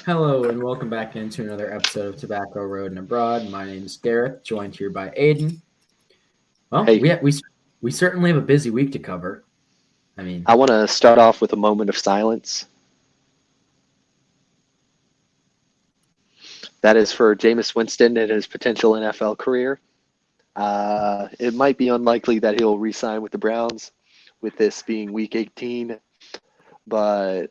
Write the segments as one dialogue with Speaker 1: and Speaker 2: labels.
Speaker 1: Hello and welcome back into another episode of Tobacco Road and Abroad. My name is Gareth, joined here by Aiden. Well,
Speaker 2: Hey,
Speaker 1: we certainly have a busy week to cover.
Speaker 2: I want to start off with a moment of silence. That is for Jameis Winston and his potential NFL career. It might be unlikely that he'll re-sign with the Browns, with this being Week 18. But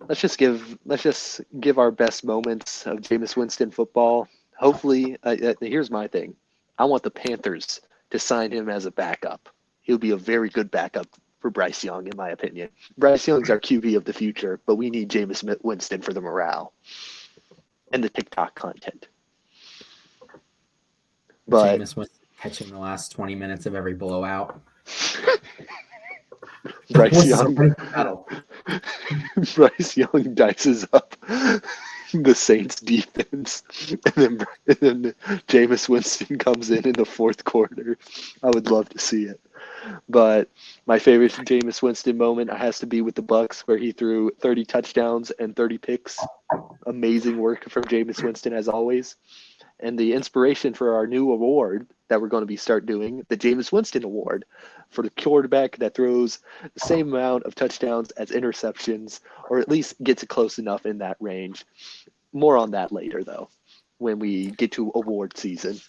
Speaker 2: let's just give our best moments of Jameis Winston football. Hopefully, here's my thing: I want the Panthers to sign him as a backup. He'll be a very good backup for Bryce Young, in my opinion. Bryce Young's our QB of the future, but we need Jameis Winston for the morale and the TikTok content. But
Speaker 1: Jameis Winston catching the last 20 minutes of every blowout.
Speaker 2: Bryce Young dices up the Saints defense, and then Jameis Winston comes in the fourth quarter. I would love to see it. But my favorite Jameis Winston moment has to be with the Bucs, where he threw 30 touchdowns and 30 picks. Amazing work from Jameis Winston, as always. And the inspiration for our new award that we're going to start doing, the Jameis Winston Award, for the quarterback that throws the same amount of touchdowns as interceptions, or at least gets it close enough in that range. More on that later, though, when we get to award season.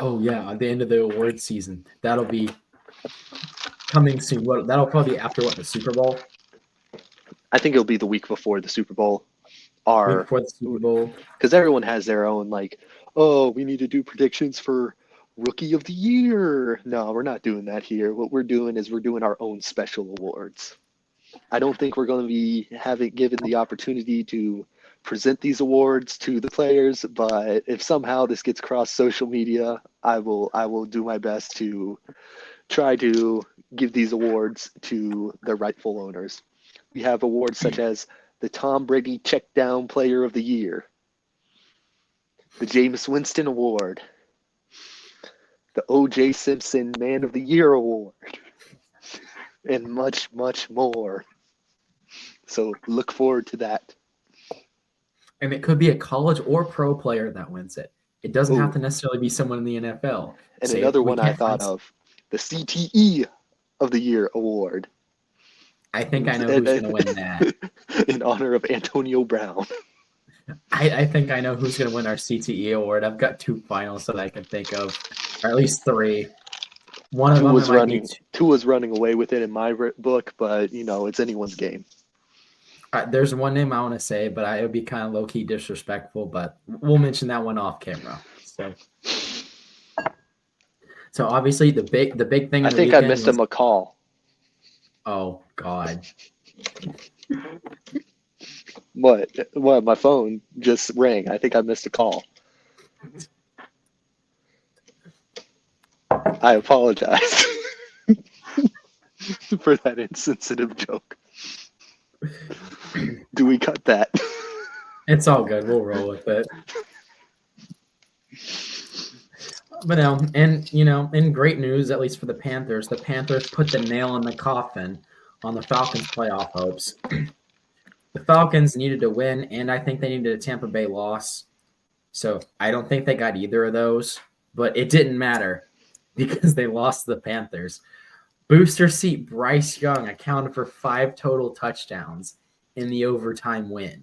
Speaker 1: Oh, yeah, at the end of the award season. That'll be coming soon. That'll probably be after, the Super Bowl?
Speaker 2: I think it'll be the week before the Super Bowl.
Speaker 1: Week before the Super Bowl.
Speaker 2: Because everyone has their own, we need to do predictions for Rookie of the Year. No, we're not doing that here. What we're doing is we're doing our own special awards. I don't think we're going to be given the opportunity to present these awards to the players, but if somehow this gets across social media, I will do my best to try to give these awards to the rightful owners. We have awards such as the Tom Brady Check Down Player of the Year, the Jameis Winston Award, the O.J. Simpson Man of the Year Award, and much, much more. So look forward to that.
Speaker 1: And it could be a college or pro player that wins it. It doesn't have to necessarily be someone in the NFL.
Speaker 2: And another one I thought of, the CTE of the Year Award.
Speaker 1: I think I know who's going to win that.
Speaker 2: In honor of Antonio Brown.
Speaker 1: I think I know who's going to win our CTE award. I've got two finals that I can think of, or at least three. One of them
Speaker 2: was running away with it in my book, but it's anyone's game.
Speaker 1: There's one name I want to say, but it would be kind of low key disrespectful. But we'll mention that one off camera. So obviously the big thing.
Speaker 2: I think I missed a McCall.
Speaker 1: Oh God.
Speaker 2: What? My phone just rang. I think I missed a call. I apologize for that insensitive joke. Do we cut that?
Speaker 1: It's all good. We'll roll with it. But in great news, at least for the Panthers put the nail in the coffin on the Falcons' playoff hopes. The Falcons needed to win, and I think they needed a Tampa Bay loss. So I don't think they got either of those, but it didn't matter because they lost to the Panthers. Booster seat Bryce Young accounted for 5 total touchdowns in the overtime win.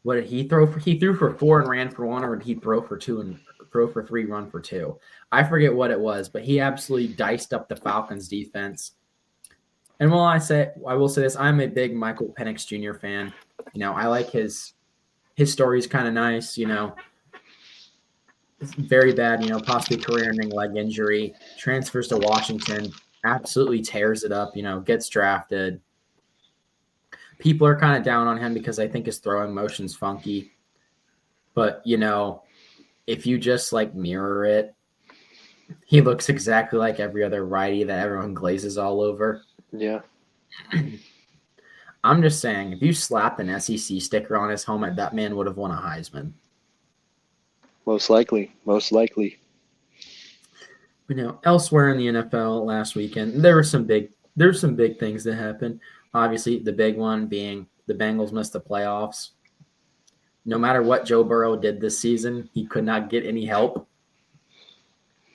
Speaker 1: What did he throw for? He threw for 4 and ran for 1, or did he throw for 2 and throw for 3, run for 2? I forget what it was, but he absolutely diced up the Falcons defense. And while I will say this, I'm a big Michael Penix Jr. fan. I like his story's kind of nice. It's very bad. Possibly career-ending leg injury. Transfers to Washington, absolutely tears it up. Gets drafted. People are kind of down on him because I think his throwing motion's funky. But if you just mirror it, he looks exactly like every other righty that everyone glazes all over.
Speaker 2: Yeah.
Speaker 1: I'm just saying, if you slapped an SEC sticker on his helmet, that man would have won a Heisman.
Speaker 2: Most likely.
Speaker 1: Elsewhere in the NFL last weekend, there were some big things that happened. Obviously, the big one being the Bengals missed the playoffs. No matter what Joe Burrow did this season, he could not get any help.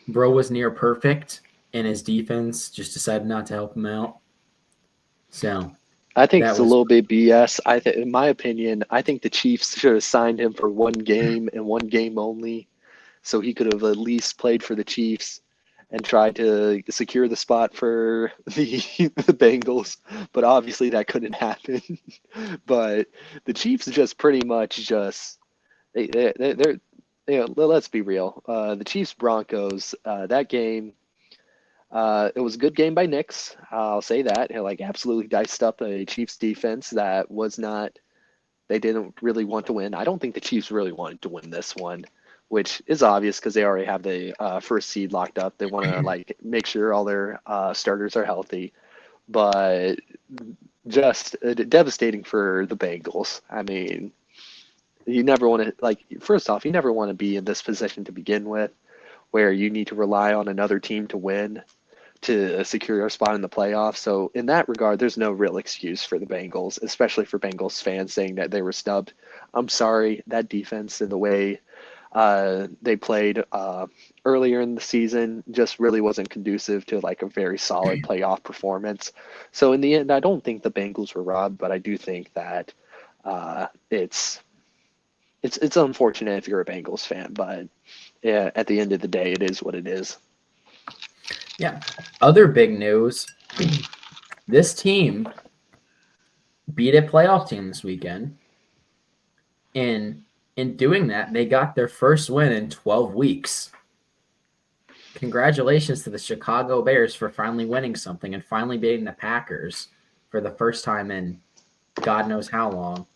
Speaker 1: Bro was near perfect, and his defense just decided not to help him out. So
Speaker 2: I think
Speaker 1: that
Speaker 2: it's a
Speaker 1: was
Speaker 2: little bit BS. In my opinion, I think the Chiefs should have signed him for one game and one game only, so he could have at least played for the Chiefs and tried to secure the spot for the Bengals. But obviously that couldn't happen. But the Chiefs just pretty much just they're let's be real. The Chiefs Broncos that game. It was a good game by Knicks. I'll say that. It like absolutely diced up a Chiefs defense that was not. They didn't really want to win. I don't think the Chiefs really wanted to win this one, which is obvious because they already have the first seed locked up. They want to like make sure all their starters are healthy, but just devastating for the Bengals. I mean, you never want to like. First off, you never want to be in this position to begin with, where you need to rely on another team to win to secure a spot in the playoffs. So in that regard, there's no real excuse for the Bengals, especially for Bengals fans saying that they were snubbed. I'm sorry, that defense and the way they played earlier in the season just really wasn't conducive to like a very solid playoff performance. So in the end, I don't think the Bengals were robbed, but I do think that it's unfortunate if you're a Bengals fan, but yeah, at the end of the day, it is what it is.
Speaker 1: Yeah. Other big news. This team beat a playoff team this weekend. And in doing that, they got their first win in 12 weeks. Congratulations to the Chicago Bears for finally winning something and finally beating the Packers for the first time in God knows how long.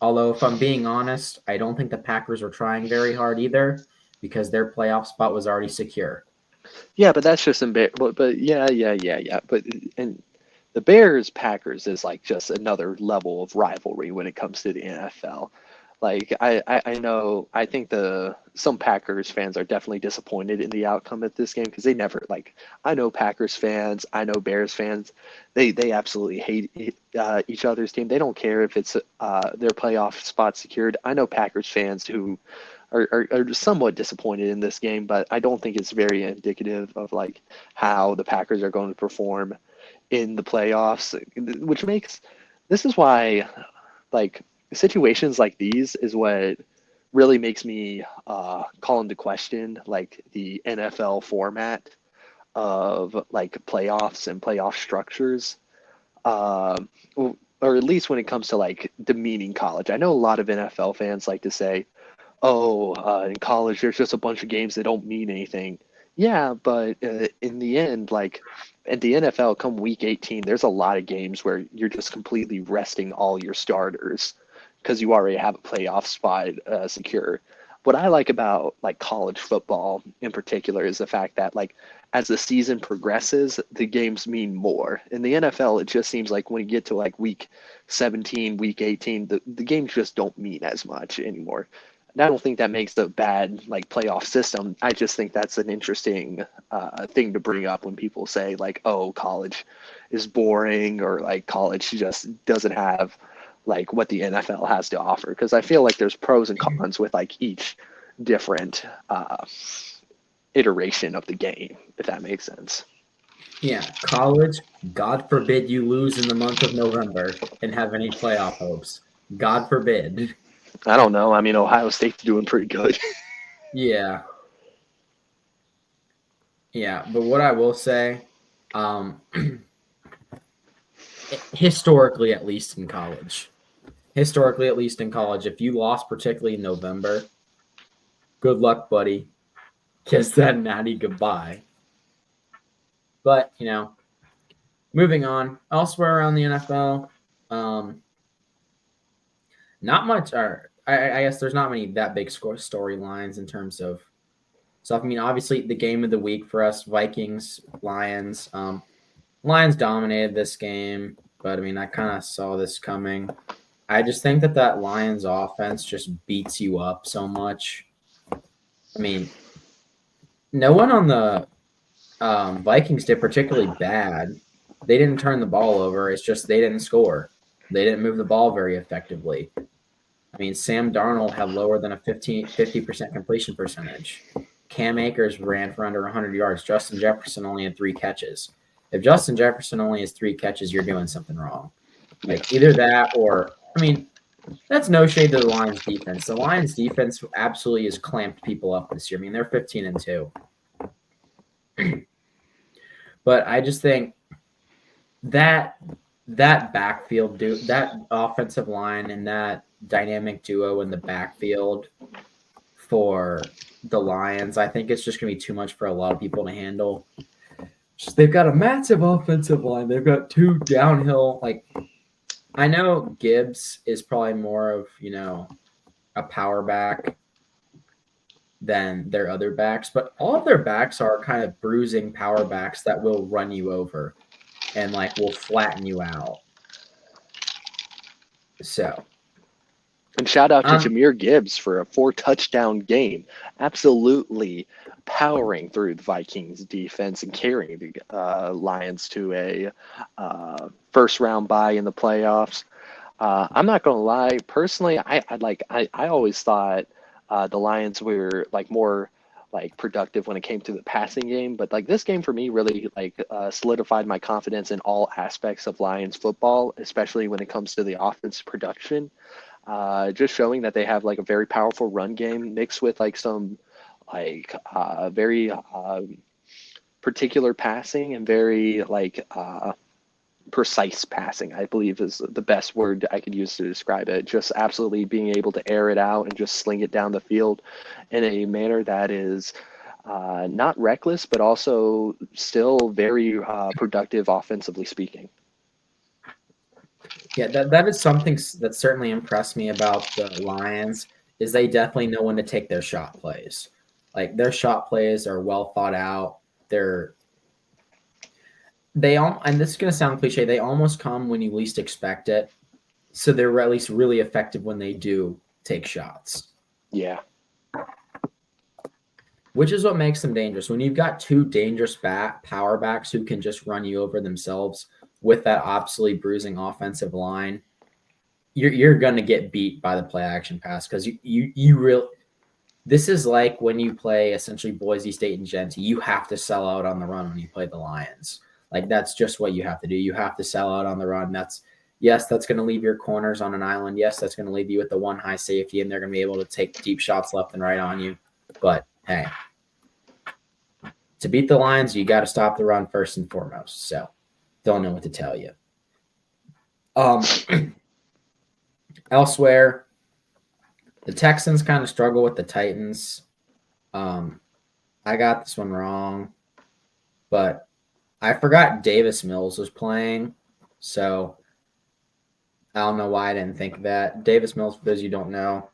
Speaker 1: Although, if I'm being honest, I don't think the Packers were trying very hard either because their playoff spot was already secure.
Speaker 2: Yeah, but that's just embarrassing. But yeah. But and the Bears Packers is like just another level of rivalry when it comes to the NFL. Like I know I think some Packers fans are definitely disappointed in the outcome of this game because they never like I know Packers fans, I know Bears fans, they absolutely hate each other's team. They don't care if it's their playoff spot secured. I know Packers fans who are somewhat disappointed in this game, but I don't think it's very indicative of like how the Packers are going to perform in the playoffs, which makes this is why like situations like these is what really makes me call into question like the NFL format of like playoffs and playoff structures, or at least when it comes to like demeaning college. I know a lot of NFL fans like to say, "Oh, in college there's just a bunch of games that don't mean anything." Yeah, but in the end, like at the NFL, come week 18, there's a lot of games where you're just completely resting all your starters because you already have a playoff spot secure. What I like about like college football in particular is the fact that like as the season progresses, the games mean more. In the NFL, it just seems like when you get to like week 17, week 18, the games just don't mean as much anymore. And I don't think that makes a bad like playoff system. I just think that's an interesting thing to bring up when people say like, "Oh, college is boring," or like college just doesn't have like what the NFL has to offer. Because I feel like there's pros and cons with like each different iteration of the game, if that makes sense.
Speaker 1: Yeah, college, God forbid you lose in the month of November and have any playoff hopes. God forbid.
Speaker 2: I don't know. I mean, Ohio State's doing pretty good.
Speaker 1: Yeah. Yeah, but what I will say, historically, at least in college, if you lost, particularly in November, good luck, buddy. Kiss that natty goodbye. But, moving on, elsewhere around the NFL, not much. Or I guess there's not many that big storylines in terms of stuff. I mean, obviously, the game of the week for us, Vikings, Lions. Lions dominated this game, but I mean, I kind of saw this coming. I just think that Lions offense just beats you up so much. I mean, no one on the Vikings did particularly bad. They didn't turn the ball over. It's just they didn't score. They didn't move the ball very effectively. I mean, Sam Darnold had lower than a 50% completion percentage. Cam Akers ran for under 100 yards. Justin Jefferson only had 3 catches. If Justin Jefferson only has 3 catches, you're doing something wrong. Like either that or, I mean, that's no shade to the Lions defense. The Lions defense absolutely has clamped people up this year. I mean, they're 15-2. But I just think that backfield that offensive line and that dynamic duo in the backfield for the Lions, I think it's just going to be too much for a lot of people to handle. They've got a massive offensive line. They've got 2 downhill. Like, I know Gibbs is probably more of, a power back than their other backs, but all of their backs are kind of bruising power backs that will run you over and will flatten you out. So,
Speaker 2: and shout out to Jahmyr Gibbs for a 4-touchdown game, absolutely powering through the Vikings defense and carrying the Lions to a first round bye in the playoffs. I'm not gonna lie, personally, I always thought the Lions were more productive when it came to the passing game, but this game for me really solidified my confidence in all aspects of Lions football, especially when it comes to the offense production. Just showing that they have a very powerful run game mixed with some very particular passing and very precise passing, I believe is the best word I could use to describe it. Just absolutely being able to air it out and just sling it down the field in a manner that is not reckless, but also still very productive offensively speaking.
Speaker 1: Yeah, that is something that certainly impressed me about the Lions is they definitely know when to take their shot plays. Their shot plays are well thought out. And this is going to sound cliche, they almost come when you least expect it. So they're at least really effective when they do take shots.
Speaker 2: Yeah.
Speaker 1: Which is what makes them dangerous. When you've got 2 dangerous power backs who can just run you over themselves with that absolutely bruising offensive line, you're going to get beat by the play action pass because you really. This is like when you play essentially Boise State and Genty. You have to sell out on the run when you play the Lions. That's just what you have to do. You have to sell out on the run. That's going to leave your corners on an island. Yes, that's going to leave you with the 1 high safety, and they're going to be able to take deep shots left and right on you. But hey, to beat the Lions, you got to stop the run first and foremost. So, don't know what to tell you. Elsewhere, the Texans kind of struggle with the Titans. I got this one wrong, but I forgot Davis Mills was playing, so I don't know why I didn't think of that. Davis Mills, for those you don't know,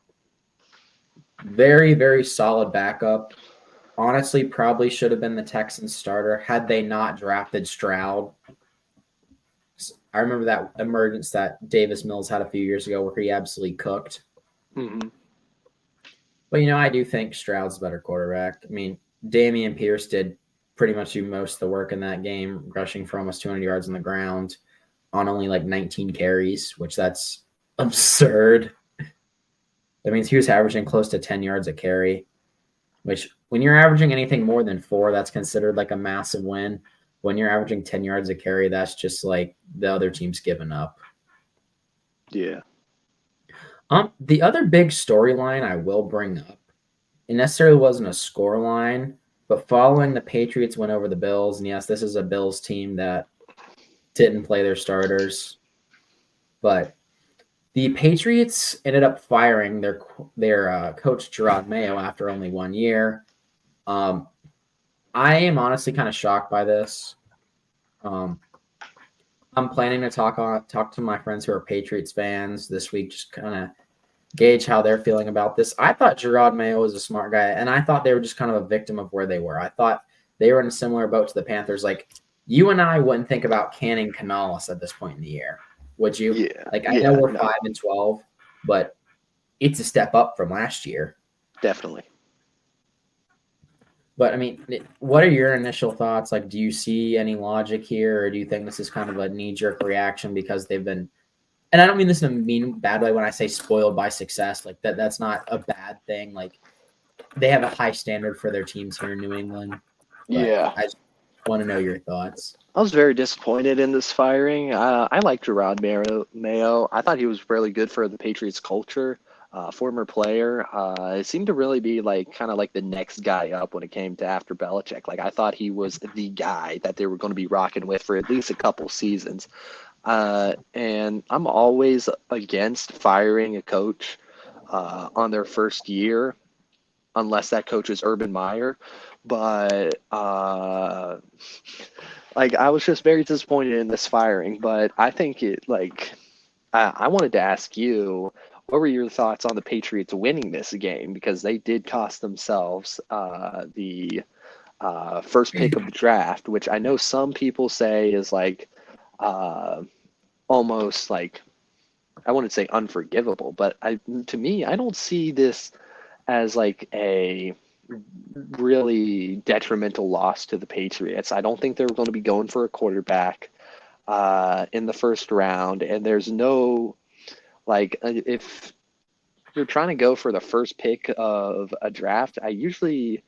Speaker 1: very, very solid backup. Honestly, probably should have been the Texans starter had they not drafted Stroud. I remember that emergence that Davis Mills had a few years ago where he absolutely cooked.
Speaker 2: Mm-hmm.
Speaker 1: But, I do think Stroud's a better quarterback. I mean, Dameon Pierce did pretty much do most of the work in that game, rushing for almost 200 yards on the ground on only 19 carries, which that's absurd. That means he was averaging close to 10 yards a carry, which when you're averaging anything more than 4, that's considered a massive win. When you're averaging 10 yards a carry, that's just the other team's giving up.
Speaker 2: Yeah.
Speaker 1: The other big storyline I will bring up, it necessarily wasn't a score line, but following the Patriots went over the Bills, and yes, this is a Bills team that didn't play their starters, but the Patriots ended up firing their coach Gerard Mayo after only 1 year. I am honestly kind of shocked by this. I'm planning to talk to my friends who are Patriots fans this week, just kind of gauge how they're feeling about this. I thought Gerard Mayo was a smart guy, and I thought they were just kind of a victim of where they were. I thought they were in a similar boat to the Panthers. You and I wouldn't think about canning Canales at this point in the year, would you?
Speaker 2: Yeah.
Speaker 1: I know we're 5-12, but it's a step up from last year.
Speaker 2: Definitely.
Speaker 1: But, I mean, what are your initial thoughts? Do you see any logic here, or do you think this is kind of a knee-jerk reaction because they've been and I don't mean this in a mean, bad way when I say spoiled by success. Like that's not a bad thing. Like they have a high standard for their teams here in New England. But
Speaker 2: Yeah.
Speaker 1: I just want to know your thoughts.
Speaker 2: I was very disappointed in this firing. I like Gerard Mayo. I thought he was really good for the Patriots culture. Former player. It seemed to really be like kind of like the next guy up when it came to after Belichick. Like I thought he was the guy that they were going to be rocking with for at least a couple seasons. And I'm always against firing a coach on their first year, unless that coach is Urban Meyer. But like I was just very disappointed in this firing. But I think it like I wanted to ask you, what were your thoughts on the Patriots winning this game, because they did cost themselves the first pick of the draft, which I know some people say is like almost like, I wouldn't say unforgivable, but to me, I don't see this as like a really detrimental loss to the Patriots. I don't think they were going to be going for a quarterback in the first round, and there's no like if you're trying to go for the first pick of a draft, I usually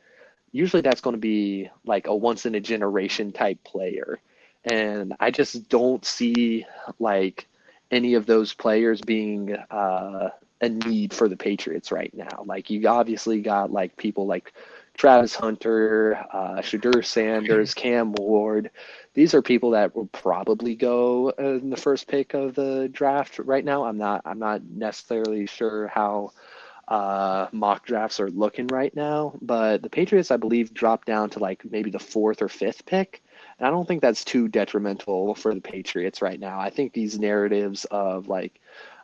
Speaker 2: that's going to be like a once in a generation type player. And I just don't see like any of those players being a need for the Patriots right now. Like you obviously got like people like Travis Hunter, Shadur Sanders, Cam Ward. These are people that will probably go in the first pick of the draft right now. I'm not necessarily sure how mock drafts are looking right now, but the Patriots, I believe, dropped down to like maybe the fourth or fifth pick. And I don't think that's too detrimental for the Patriots right now. I think these narratives of like,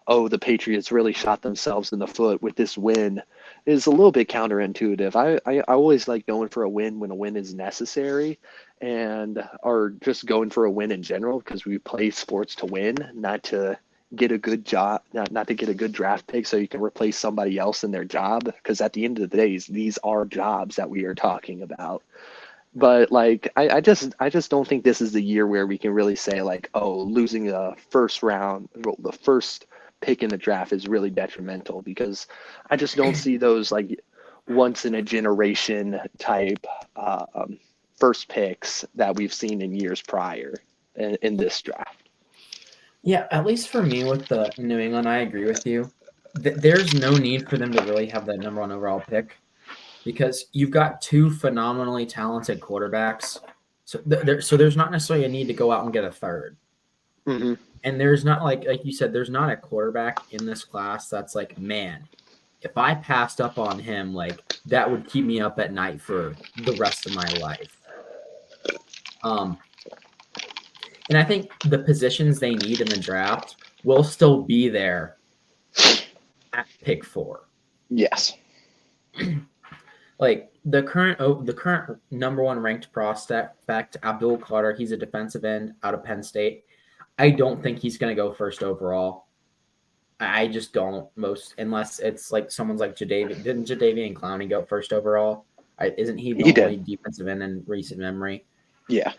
Speaker 2: oh, the Patriots really shot themselves in the foot with this win is a little bit counterintuitive. I always like going for a win when a win is necessary, and or just going for a win in general, because we play sports to win, not to get a good job, not to get a good draft pick so you can replace somebody else in their job, because at the end of the day, these are jobs that we are talking about. But like I just don't think this is the year where we can really say like, oh, losing the first round, well, the first pick in the draft is really detrimental, because I just don't see those like once in a generation type first picks that we've seen in years prior in this draft.
Speaker 1: Yeah, at least for me with the New England, I agree with you. There's no need for them to really have that number one overall pick, because you've got two phenomenally talented quarterbacks. So there's not necessarily a need to go out and get a third.
Speaker 2: Mm-hmm.
Speaker 1: And there's not like you said, there's not a quarterback in this class that's like, man, if I passed up on him, like that would keep me up at night for the rest of my life. And I think the positions they need in the draft will still be there at pick 4.
Speaker 2: Yes.
Speaker 1: Like the current number one ranked prospect, Abdul Carter, he's a defensive end out of Penn State. I don't think he's going to go first overall. I just don't, unless it's like someone's like Jadeveon. Didn't Jadeveon Clowney go first overall? Isn't he the only defensive end in recent memory?
Speaker 2: Yeah.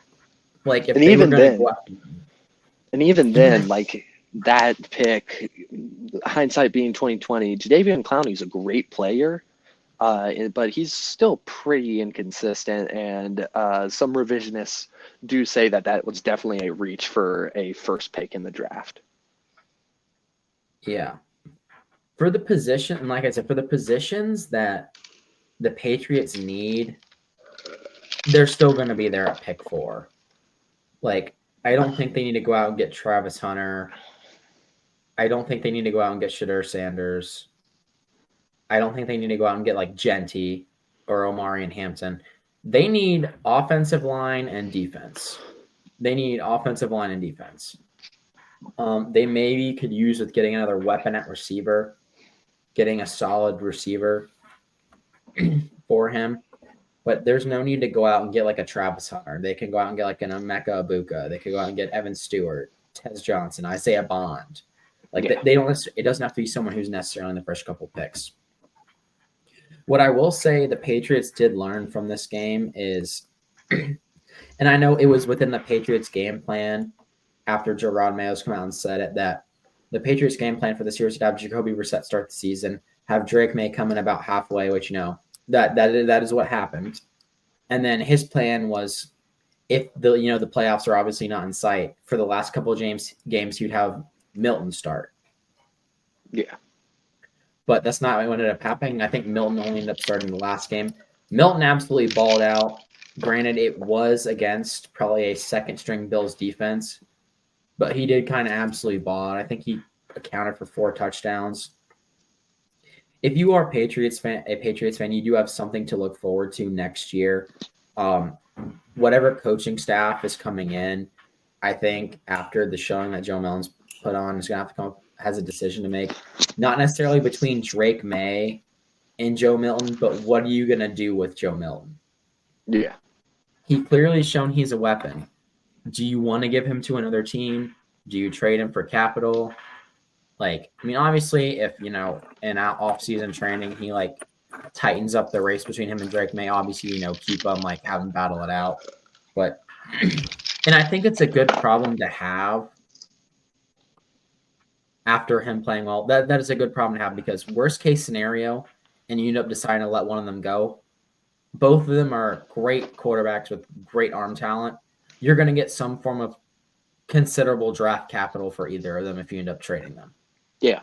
Speaker 1: Like if they were going to go out,
Speaker 2: and even then, like that pick, hindsight being 2020, Jadeveon Clowney's a great player, but he's still pretty inconsistent. And some revisionists do say that was definitely a reach for a first pick in the draft.
Speaker 1: Yeah. For the position, and like I said, for the positions that the Patriots need, they're still going to be there at pick 4. Like, I don't think they need to go out and get Travis Hunter. I don't think they need to go out and get Shadur Sanders. I don't think they need to go out and get like Genty or Omarion Hampton. They need offensive line and defense. They maybe could use with getting another weapon at receiver, getting a solid receiver for him. But there's no need to go out and get like a Travis Hunter. They can go out and get like an Emeka Ibuka. They could go out and get Evan Stewart, Tez Johnson, Isaiah Bond. Like they don't. It doesn't have to be someone who's necessarily in the first couple picks. What I will say the Patriots did learn from this game is, and I know it was within the Patriots game plan after Gerard Mayo's come out and said it, that The Patriots' game plan for this year is to have Jacoby Brissett start the season, have Drake May come in about halfway, which that is what happened. And then his plan was, if the playoffs are obviously not in sight, for the last couple of games he'd have Milton start.
Speaker 2: Yeah.
Speaker 1: But that's not what ended up happening. I think Milton only ended up starting the last game. Milton absolutely balled out. Granted, it was against probably a second-string Bills defense, but he did kind of absolutely ball out. I think he accounted for 4 touchdowns. If you are a Patriots fan, you do have something to look forward to next year. Whatever coaching staff is coming in, I think after the showing that Joe Milton's put on, is going to have to come up, has a decision to make. Not necessarily between Drake May and Joe Milton, but what are you going to do with Joe Milton?
Speaker 2: Yeah.
Speaker 1: He clearly shown he's a weapon. Do you want to give him to another team? Do you trade him for capital? Obviously, if, in off-season training, he, tightens up the race between him and Drake May, obviously, keep them, have them battle it out. But, and I think it's a good problem to have after him playing well. That is a good problem to have, because worst case scenario, and you end up deciding to let one of them go, both of them are great quarterbacks with great arm talent. You're going to get some form of considerable draft capital for either of them if you end up trading them.
Speaker 2: Yeah.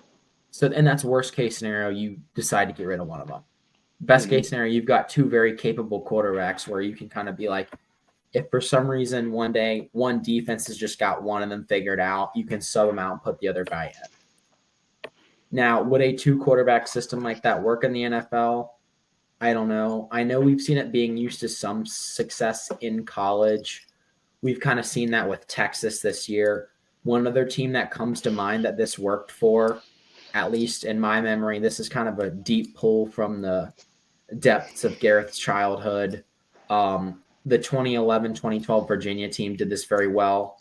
Speaker 1: So, and that's worst case scenario, you decide to get rid of one of them. Best case scenario, you've got 2 very capable quarterbacks where you can kind of be like, if for some reason one day one defense has just got one of them figured out, you can sub them out and put the other guy in. Now, would a 2 quarterback system like that work in the NFL? I don't know. I know we've seen it being used to some success in college. We've kind of seen that with Texas this year. One other team that comes to mind that this worked for, at least in my memory, this is kind of a deep pull from the depths of Garrett's childhood. The 2011-2012 Virginia team did this very well.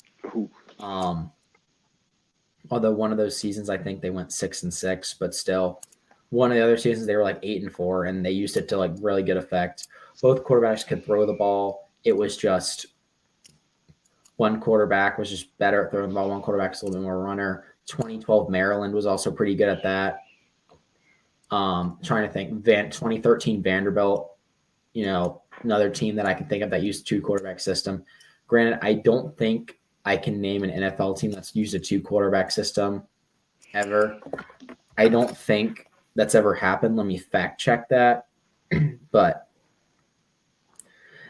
Speaker 1: Although one of those seasons, I think they went 6-6, but still, one of the other seasons they were 8-4, and they used it to really good effect. Both quarterbacks could throw the ball. It was just one quarterback was just better at throwing the ball. One quarterback's a little bit more runner. 2012 Maryland was also pretty good at that. Trying to think, 2013 Vanderbilt, another team that I can think of that used 2 quarterback system. Granted, I don't think I can name an NFL team that's used a 2 quarterback system ever. I don't think that's ever happened. Let me fact check that. But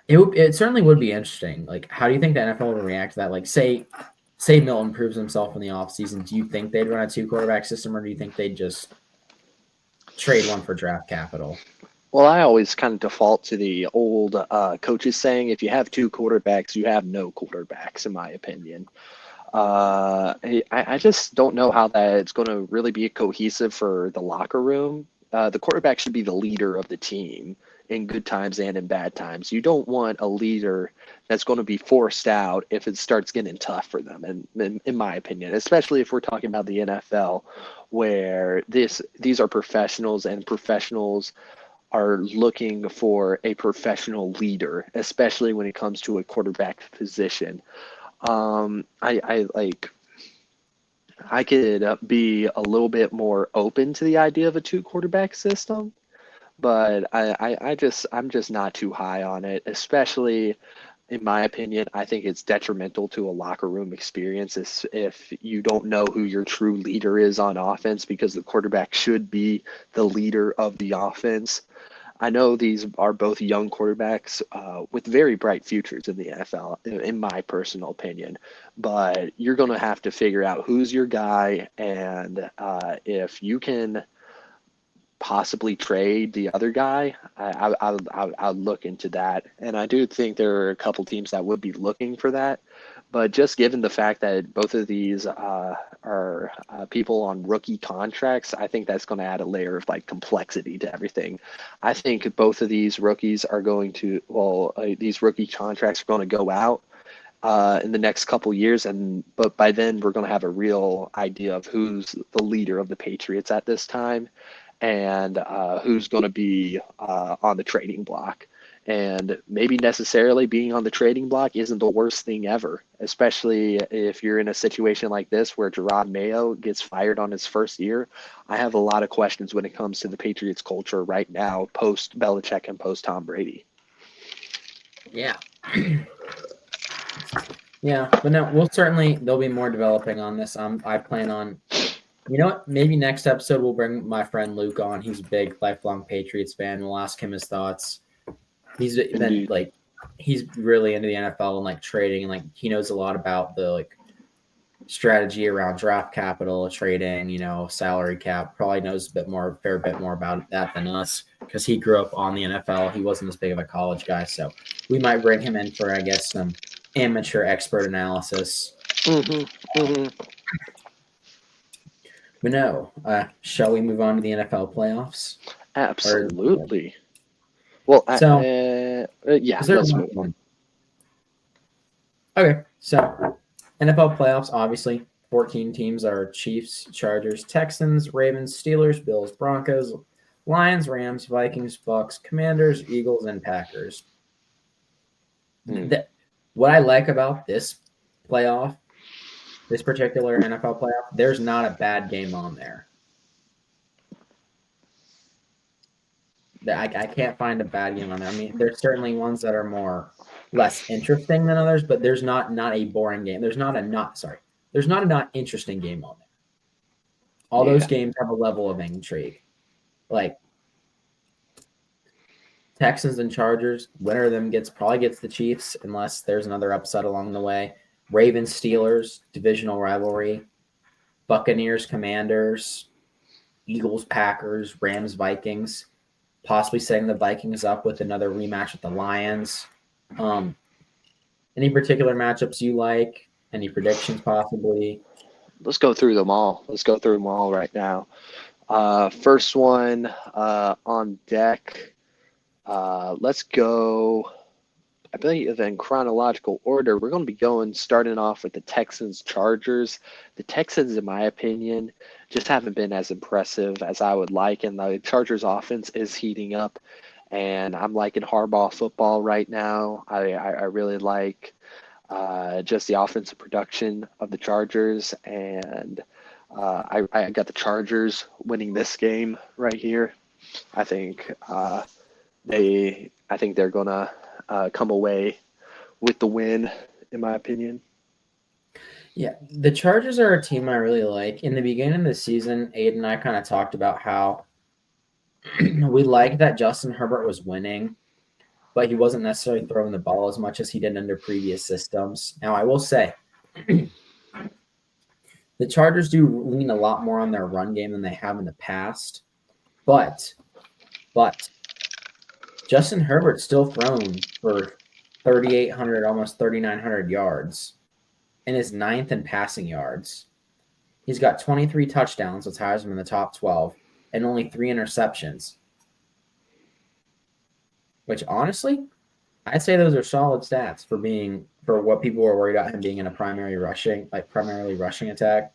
Speaker 1: it certainly would be interesting. How do you think the NFL would react to that? Say Milton proves himself in the offseason. Do you think they'd run a 2 quarterback system, or do you think they'd just trade one for draft capital?
Speaker 2: Well, I always kind of default to the old coaches saying, if you have 2 quarterbacks, you have no quarterbacks, in my opinion. I just don't know how that it's going to really be cohesive for the locker room. The quarterback should be the leader of the team in good times and in bad times. You don't want a leader that's going to be forced out if it starts getting tough for them, in my opinion, especially if we're talking about the NFL, where these are professionals, and professionals are looking for a professional leader, especially when it comes to a quarterback position. I could be a little bit more open to the idea of a 2 quarterback system, but I'm just not too high on it, especially in my opinion. I think it's detrimental to a locker room experience if you don't know who your true leader is on offense, because the quarterback should be the leader of the offense. I know these are both young quarterbacks with very bright futures in the NFL, in my personal opinion. But you're going to have to figure out who's your guy, and if you can possibly trade the other guy, I'll look into that. And I do think there are a couple teams that would be looking for that. But just given the fact that both of these are people on rookie contracts, I think that's going to add a layer of complexity to everything. I think both of these rookies are going to, these rookie contracts are going to go out in the next couple years, but by then we're going to have a real idea of who's the leader of the Patriots at this time, and who's going to be on the trading block. And maybe necessarily being on the trading block isn't the worst thing ever, especially if you're in a situation like this where Gerard Mayo gets fired on his first year. I have a lot of questions when it comes to the Patriots culture right now, post Belichick and post Tom Brady.
Speaker 1: Yeah. Yeah, but no, there'll be more developing on this. I plan on, you know what, maybe next episode we'll bring my friend Luke on. He's a big, lifelong Patriots fan. We'll ask him his thoughts. He's been he's really into the NFL and like trading, and like he knows a lot about the like strategy around draft capital, trading, salary cap. Probably knows a fair bit more about that than us because he grew up on the NFL. He wasn't as big of a college guy, so we might bring him in for, I guess, some amateur expert analysis. But no, shall we move on to the NFL playoffs?
Speaker 2: Absolutely. Well, yeah, let's move on.
Speaker 1: Okay, so NFL playoffs, obviously, 14 teams are Chiefs, Chargers, Texans, Ravens, Steelers, Bills, Broncos, Lions, Rams, Vikings, Bucks, Commanders, Eagles, and Packers. What I like about this playoff, this particular NFL playoff, there's not a bad game on there. I can't find a bad game on there. I mean, there's certainly ones that are less interesting than others, but there's not a boring game. There's not a not interesting game on there. All those games have a level of intrigue. Like Texans and Chargers, winner of them probably gets the Chiefs unless there's another upset along the way. Ravens, Steelers, divisional rivalry. Buccaneers, Commanders, Eagles, Packers, Rams, Vikings. Possibly setting the Vikings up with another rematch with the Lions. Any particular matchups you like? Any predictions possibly?
Speaker 2: Let's go through them all. Let's go through them all right now. First one on deck. Let's go, I believe, in chronological order. We're going to be starting off with the Texans-Chargers. The Texans, in my opinion, just haven't been as impressive as I would like, and the Chargers offense is heating up, and I'm liking Harbaugh football right now. I really like just the offensive production of the Chargers, and I got the Chargers winning this game right here. I think they're gonna come away with the win, in my opinion.
Speaker 1: Yeah, the Chargers are a team I really like. In the beginning of the season, Aiden and I kind of talked about how we liked that Justin Herbert was winning, but he wasn't necessarily throwing the ball as much as he did under previous systems. Now, I will say, the Chargers do lean a lot more on their run game than they have in the past, but Justin Herbert's still thrown for 3,800, almost 3,900 yards, and is ninth in passing yards. He's got 23 touchdowns, which has him in the top 12, and only 3 interceptions. Which, honestly, I'd say those are solid stats for what people were worried about him being in a primarily rushing attack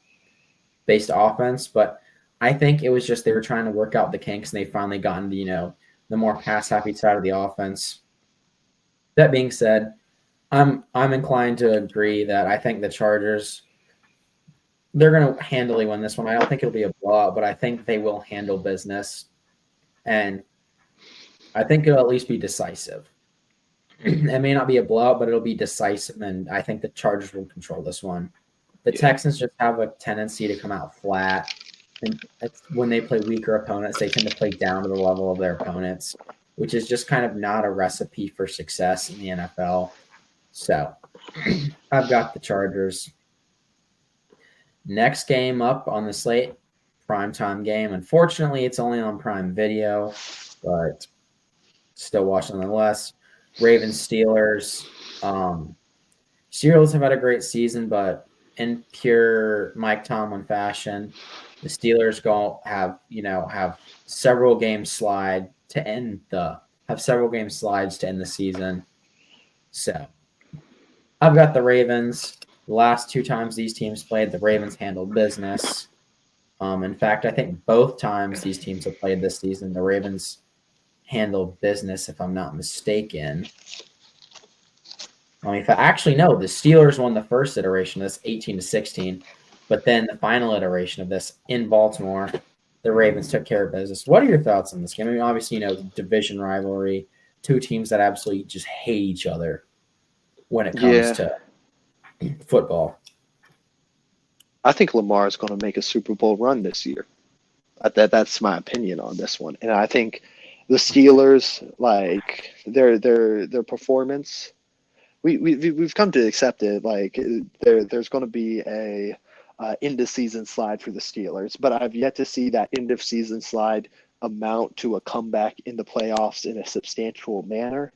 Speaker 1: based offense. But I think it was just they were trying to work out the kinks, and they finally gotten the more pass-happy side of the offense. That being said, I'm inclined to agree that I think the Chargers, they're going to handily win this one. I don't think it'll be a blowout, but I think they will handle business, and I think it'll at least be decisive. It may not be a blowout, but it'll be decisive, and I think the Chargers will control this one. The Texans just have a tendency to come out flat, and when they play weaker opponents, they tend to play down to the level of their opponents, which is just kind of not a recipe for success in the NFL. So I've got the Chargers. Next game up on the slate, primetime game. Unfortunately, it's only on Prime Video, but still watching nonetheless. Ravens, Steelers. Steelers have had a great season, but in pure Mike Tomlin fashion, the Steelers have several game slides to end the season. So I've got the Ravens. The last 2 times these teams played, the Ravens handled business. In fact, I think both times these teams have played this season, the Ravens handle business, if I'm not mistaken. I mean, if I actually know, the Steelers won the first iteration of this 18-16, but then the final iteration of this in Baltimore, the Ravens took care of business. What are your thoughts on this game? I mean, obviously, division rivalry, two teams that absolutely just hate each other when it comes to football.
Speaker 2: I think Lamar is going to make a Super Bowl run this year. That's my opinion on this one. And I think the Steelers, like their performance, we've come to accept it. Like there's going to be a end of season slide for the Steelers, but I've yet to see that end of season slide amount to a comeback in the playoffs in a substantial manner.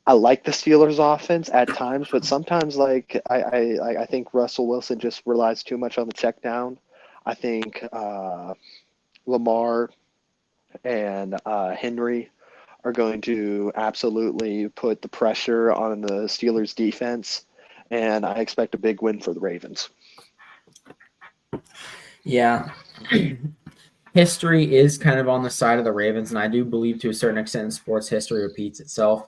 Speaker 2: I like the Steelers offense at times, but sometimes like I think Russell Wilson just relies too much on the check down. I think Lamar and Henry are going to absolutely put the pressure on the Steelers defense, and I expect a big win for the Ravens.
Speaker 1: Yeah. History is kind of on the side of the Ravens, and I do believe to a certain extent sports history repeats itself.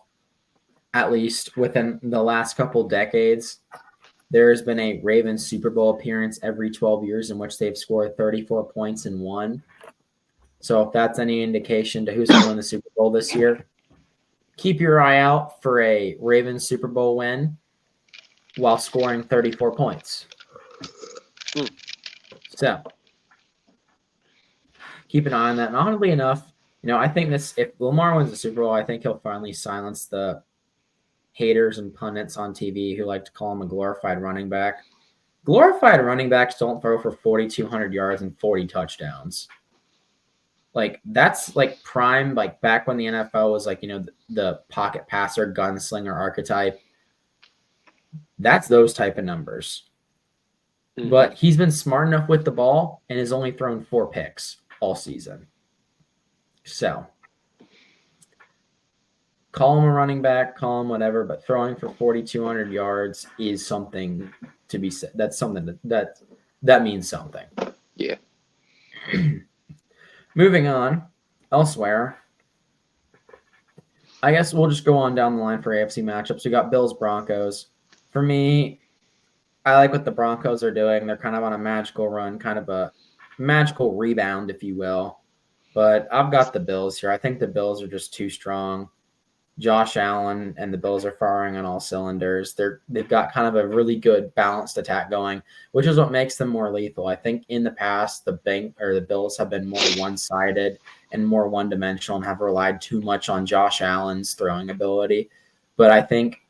Speaker 1: At least within the last couple decades, there has been a Ravens Super Bowl appearance every 12 years in which they've scored 34 points and won. So if that's any indication to who's going to win the Super Bowl this year, keep your eye out for a Ravens Super Bowl win while scoring 34 points. So keep an eye on that. And oddly enough, I think if Lamar wins the Super Bowl, I think he'll finally silence the haters and pundits on TV who like to call him a glorified running back. Glorified running backs don't throw for 4,200 yards and 40 touchdowns. Like that's like prime, like back when the NFL was like, the pocket passer, gunslinger archetype. That's those type of numbers. Mm-hmm. But he's been smart enough with the ball and has only thrown 4 picks all season. So call him a running back, call him whatever, but throwing for 4,200 yards is something to be said. That's something that means something.
Speaker 2: Yeah.
Speaker 1: Moving on, elsewhere, I guess we'll just go on down the line for AFC matchups. We got Bills-Broncos. For me, I like what the Broncos are doing. They're kind of on a magical run, kind of a magical rebound, if you will. But I've got the Bills here. I think the Bills are just too strong. Josh Allen and the Bills are firing on all cylinders. They've got kind of a really good balanced attack going, which is what makes them more lethal. I think in the past the Bills have been more one-sided and more one-dimensional and have relied too much on Josh Allen's throwing ability. But I think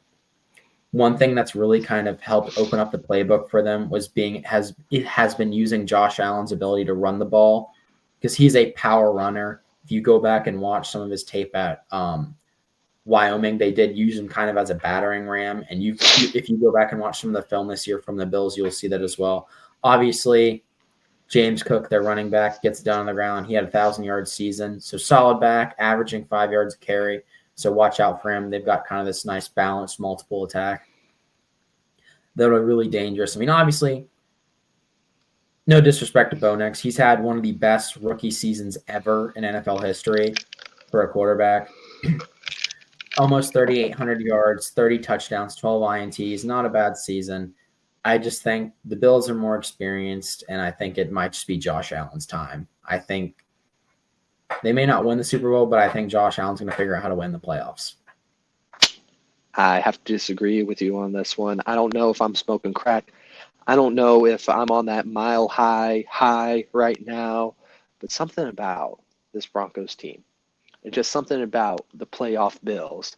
Speaker 1: one thing that's really kind of helped open up the playbook for them has been using Josh Allen's ability to run the ball, because he's a power runner. If you go back and watch some of his tape at Wyoming, they did use him kind of as a battering ram. And if you go back and watch some of the film this year from the Bills, you'll see that as well. Obviously, James Cook, their running back, gets down on the ground. He had a 1,000-yard season. So solid back, averaging 5 yards a carry. So watch out for him. They've got kind of this nice balanced multiple attack that are really dangerous. I mean, obviously, no disrespect to Bo Nix. He's had one of the best rookie seasons ever in NFL history for a quarterback. Almost 3,800 yards, 30 touchdowns, 12 INTs. Not a bad season. I just think the Bills are more experienced, and I think it might just be Josh Allen's time. I think they may not win the Super Bowl, but I think Josh Allen's going to figure out how to win the playoffs.
Speaker 2: I have to disagree with you on this one. I don't know if I'm smoking crack. I don't know if I'm on that mile high right now, but something about this Broncos team. It's just something about the playoff Bills.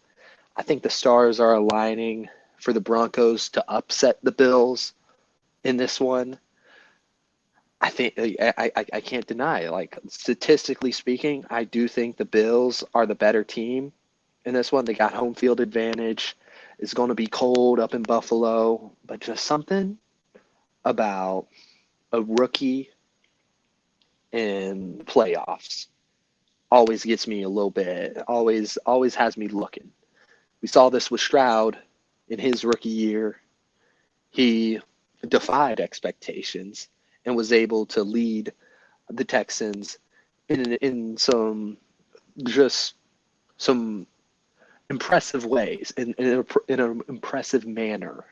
Speaker 2: I think the stars are aligning for the Broncos to upset the Bills in this one. I think I can't deny, like, statistically speaking, I do think the Bills are the better team in this one. They got home field advantage. It's going to be cold up in Buffalo, but just something about a rookie in playoffs always gets me a little bit, always has me looking. We saw this with Stroud in his rookie year. He defied expectations and was able to lead the Texans in some just some impressive ways in an impressive manner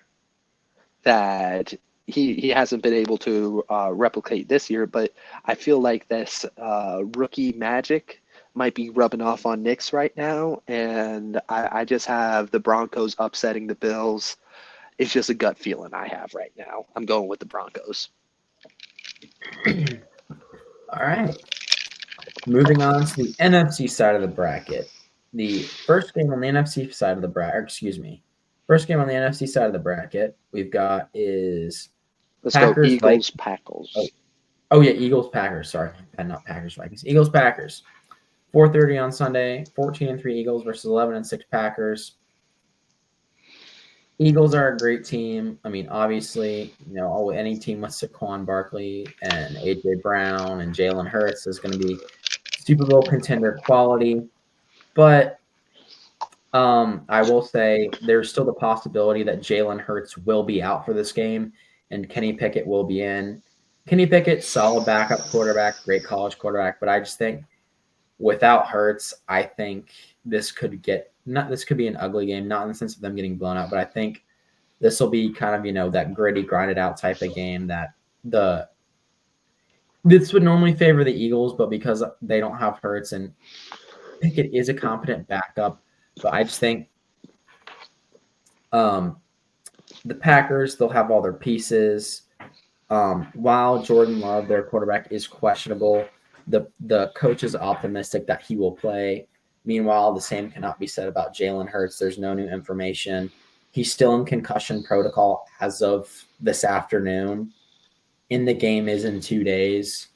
Speaker 2: that he hasn't been able to replicate this year. But I feel like this rookie magic might be rubbing off on Knicks right now, and I just have the Broncos upsetting the Bills. It's just a gut feeling I have right now. I'm going with the Broncos.
Speaker 1: All right. Moving on to the NFC side of the bracket. The first game on the NFC side of the bracket, first game on the NFC side of the bracket we've got is
Speaker 2: Let's
Speaker 1: Packers,
Speaker 2: go Eagles,
Speaker 1: Vikings.
Speaker 2: Packers.
Speaker 1: Oh yeah, Eagles, Packers. Sorry, not Packers, Vikings. Eagles, Packers. 4:30 on Sunday. 14-3 Eagles versus 11-6 Packers. Eagles are a great team. I mean, obviously, any team with Saquon Barkley and A.J. Brown and Jalen Hurts is going to be Super Bowl contender quality. But I will say there's still the possibility that Jalen Hurts will be out for this game and Kenny Pickett will be in. Kenny Pickett, solid backup quarterback, great college quarterback, but I just think without Hurts, I think this could be an ugly game, not in the sense of them getting blown out, but I think this will be kind of, that gritty, grinded out type of game that this would normally favor the Eagles, but because they don't have Hurts and Pickett is a competent backup, but I just think the Packers, they'll have all their pieces. While Jordan Love, their quarterback, is questionable, the coach is optimistic that he will play. Meanwhile, the same cannot be said about Jalen Hurts. There's no new information. He's still in concussion protocol as of this afternoon. And the game is in 2 days.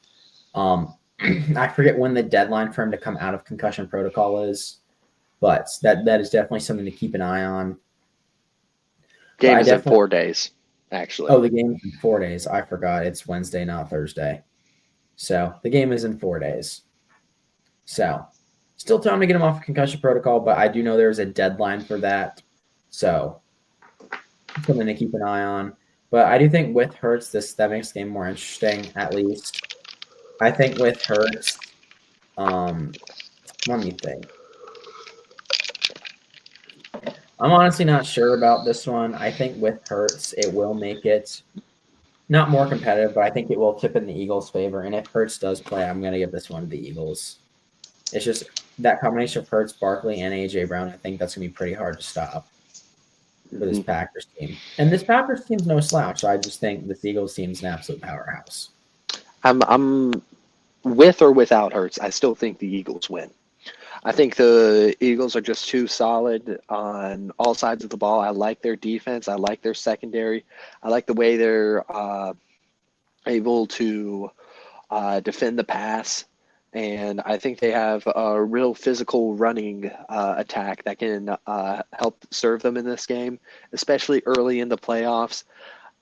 Speaker 1: I forget when the deadline for him to come out of concussion protocol is, but that is definitely something to keep an eye on.
Speaker 2: Game is in 4 days, actually.
Speaker 1: Oh, the game's in 4 days. I forgot. It's Wednesday, not Thursday. So the game is in 4 days. So still time to get him off concussion protocol, but I do know there's a deadline for that. So something to keep an eye on. But I do think with Hurts, that makes the game more interesting, at least. I think with Hurts, let me think. I'm honestly not sure about this one. I think with Hurts, it will make it not more competitive, but I think it will tip in the Eagles' favor. And if Hurts does play, I'm going to give this one to the Eagles. It's just that combination of Hurts, Barkley, and A.J. Brown, I think that's going to be pretty hard to stop for this Packers team. And this Packers team's no slouch. I just think this Eagles team's an absolute powerhouse.
Speaker 2: I'm with or without Hurts, I still think the Eagles win. I think the Eagles are just too solid on all sides of the ball. I like their defense. I like their secondary. I like the way they're able to defend the pass. And I think they have a real physical running attack that can help serve them in this game, especially early in the playoffs.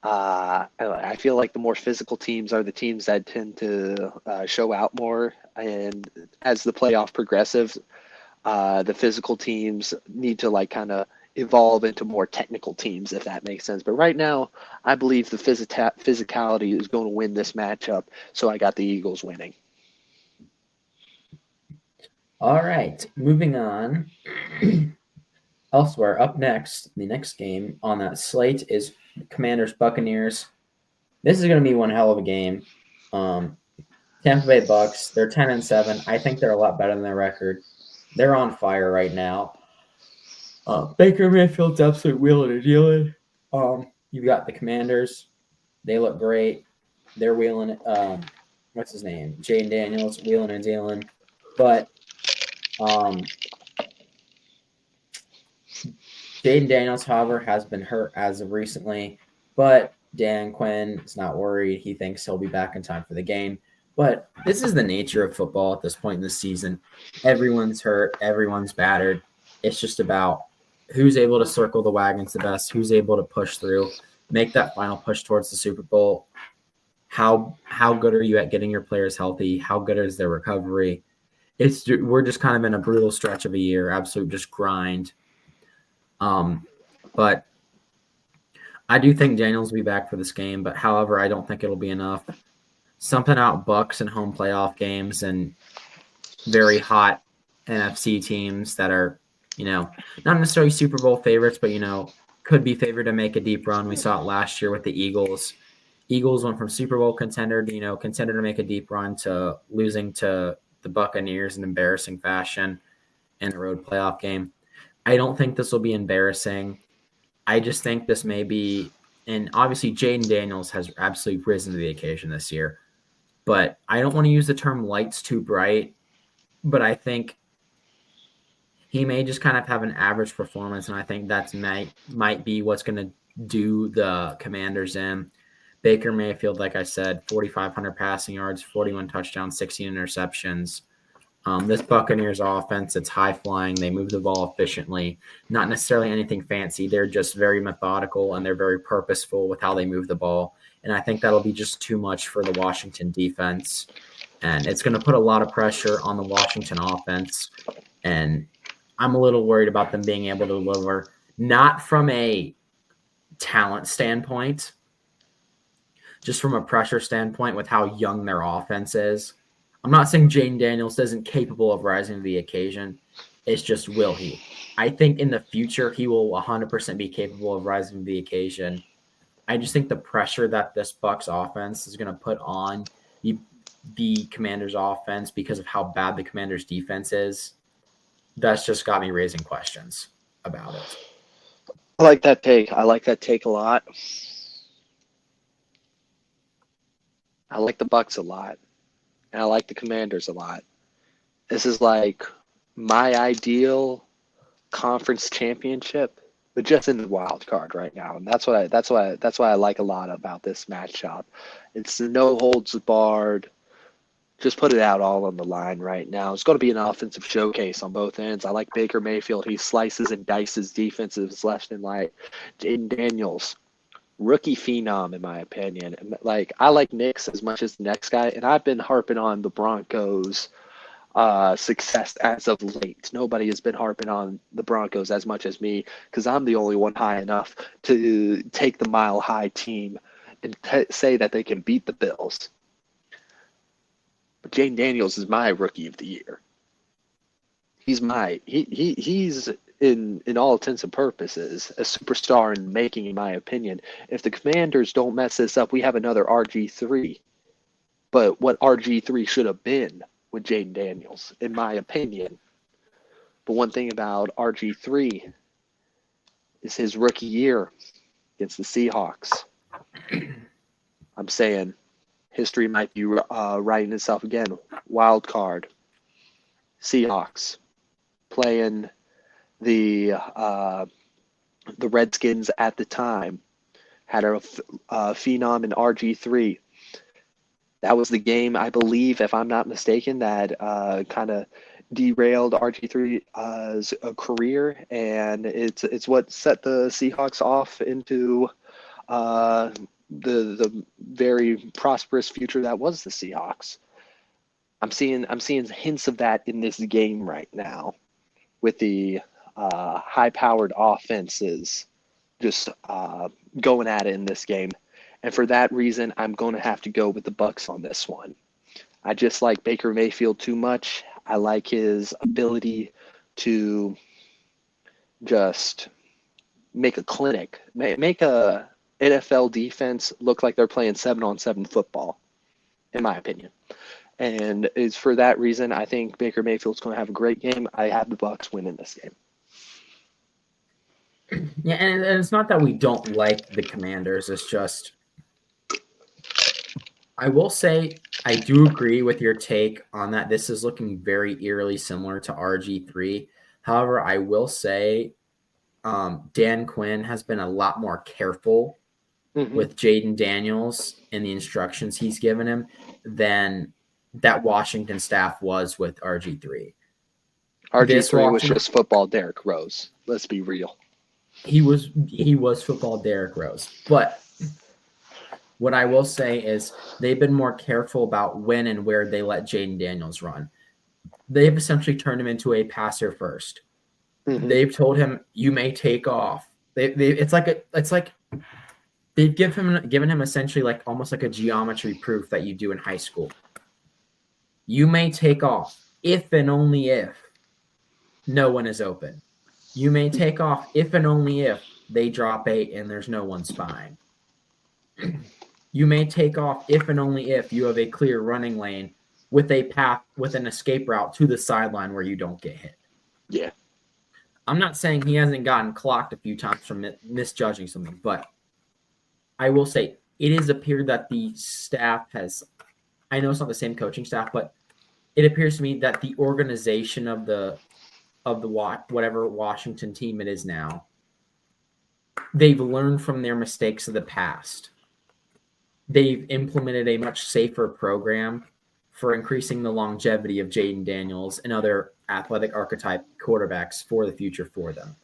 Speaker 2: I feel like the more physical teams are the teams that tend to show out more. And as the playoff progresses, the physical teams need to kind of evolve into more technical teams, if that makes sense. But right now, I believe the physicality is going to win this matchup. So I got the Eagles winning.
Speaker 1: All right, moving on. Elsewhere, up next, the next game on that slate is Commanders-Buccaneers. This is going to be one hell of a game. Tampa Bay Bucks, they're 10-7. I think they're a lot better than their record. They're on fire right now. Baker Mayfield's absolute wheeling and dealing. You've got the Commanders. They look great. They're wheeling it. What's his name? Jaden Daniels, wheeling and dealing. But Jaden Daniels, however, has been hurt as of recently. But Dan Quinn is not worried. He thinks he'll be back in time for the game. But this is the nature of football at this point in the season. Everyone's hurt. Everyone's battered. It's just about who's able to circle the wagons the best, who's able to push through, make that final push towards the Super Bowl. How good are you at getting your players healthy? How good is their recovery? We're just kind of in a brutal stretch of a year, absolute just grind. But I do think Daniels will be back for this game, but however, I don't think it'll be enough. Something out Bucks and home playoff games and very hot NFC teams that are, not necessarily Super Bowl favorites, but, could be favored to make a deep run. We saw it last year with the Eagles. Eagles went from Super Bowl contender to, contender to make a deep run to losing to the Buccaneers in embarrassing fashion in a road playoff game. I don't think this will be embarrassing. I just think this may be, and obviously Jaden Daniels has absolutely risen to the occasion this year, but I don't want to use the term lights too bright, but I think he may just kind of have an average performance, and I think that's might be what's going to do the Commanders in. Baker Mayfield, like I said, 4,500 passing yards, 41 touchdowns, 16 interceptions. This Buccaneers offense, it's high flying. They move the ball efficiently. Not necessarily anything fancy. They're just very methodical, and they're very purposeful with how they move the ball. And I think that'll be just too much for the Washington defense. And it's going to put a lot of pressure on the Washington offense. And I'm a little worried about them being able to deliver, not from a talent standpoint, just from a pressure standpoint with how young their offense is. I'm not saying Jaden Daniels isn't capable of rising to the occasion. It's just, will he? I think in the future, he will 100% be capable of rising to the occasion. I just think the pressure that this Bucs offense is going to put on the Commanders offense because of how bad the Commanders defense is, that's just got me raising questions about it.
Speaker 2: I like that take. I like that take a lot. I like the Bucs a lot. And I like the Commanders a lot. This is like my ideal conference championship, but just in the wild card right now. And that's why I like a lot about this matchup. It's no holds barred. Just put it out all on the line right now. It's going to be an offensive showcase on both ends. I like Baker Mayfield. He slices and dices defenses left and right. Jaden Daniels, rookie phenom, in my opinion. Like, I like Knicks as much as the next guy, and I've been harping on the Broncos' success as of late. Nobody has been harping on the Broncos as much as me because I'm the only one high enough to take the Mile High team and say that they can beat the Bills. But Jaden Daniels is my rookie of the year. He's in all intents and purposes a superstar in making, in my opinion. If the Commanders don't mess this up, we have another RG3. But what RG3 should have been with Jaden Daniels, in my opinion. But one thing about RG3 is his rookie year against the Seahawks. I'm saying history might be writing itself again. Wild card. Seahawks playing the Redskins at the time. Had a phenom in RG3. That was the game, I believe, if I'm not mistaken, that kind of derailed RG3's career, and it's what set the Seahawks off into the very prosperous future that was the Seahawks. I'm seeing hints of that in this game right now, with the high-powered offenses just going at it in this game. And for that reason, I'm going to have to go with the Bucs on this one. I just like Baker Mayfield too much. I like his ability to just make a clinic, make a NFL defense look like they're playing 7-on-7 football, in my opinion. And it's for that reason I think Baker Mayfield's going to have a great game. I have the Bucs winning this game.
Speaker 1: Yeah, and it's not that we don't like the Commanders. It's just, I will say I do agree with your take on that. This is looking very eerily similar to RG3. However, I will say Dan Quinn has been a lot more careful with Jaden Daniels and the instructions he's given him than that Washington staff was with RG3.
Speaker 2: RG3 was just football Derrick Rose. Let's be real.
Speaker 1: He was football Derrick Rose. But what I will say is they've been more careful about when and where they let Jaden Daniels run. They've essentially turned him into a passer first. They've told him, you may take off. It's like they've given him essentially like almost like a geometry proof that you do in high school. You may take off if and only if no one is open. You may take off if and only if they drop 8 and there's no one spying. You may take off if and only if you have a clear running lane with a path, with an escape route to the sideline where you don't get hit.
Speaker 2: Yeah.
Speaker 1: I'm not saying he hasn't gotten clocked a few times from misjudging something, but I will say it is appeared that the staff has, I know it's not the same coaching staff, but it appears to me that the organization of the whatever Washington team it is now, they've learned from their mistakes of the past. They've implemented a much safer program for increasing the longevity of Jaden Daniels and other athletic archetype quarterbacks for the future for them.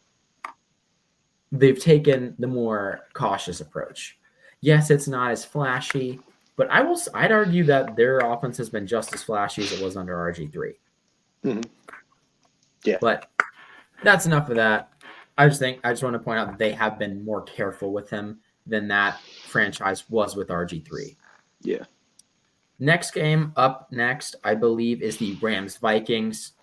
Speaker 1: They've taken the more cautious approach. Yes, it's not as flashy, but I'd argue that their offense has been just as flashy as it was under RG3.
Speaker 2: Mm-hmm. Yeah.
Speaker 1: But that's enough of that. I just want to point out that they have been more careful with him than that franchise was with RG3.
Speaker 2: Yeah.
Speaker 1: Next game up next, I believe, is the Rams-Vikings.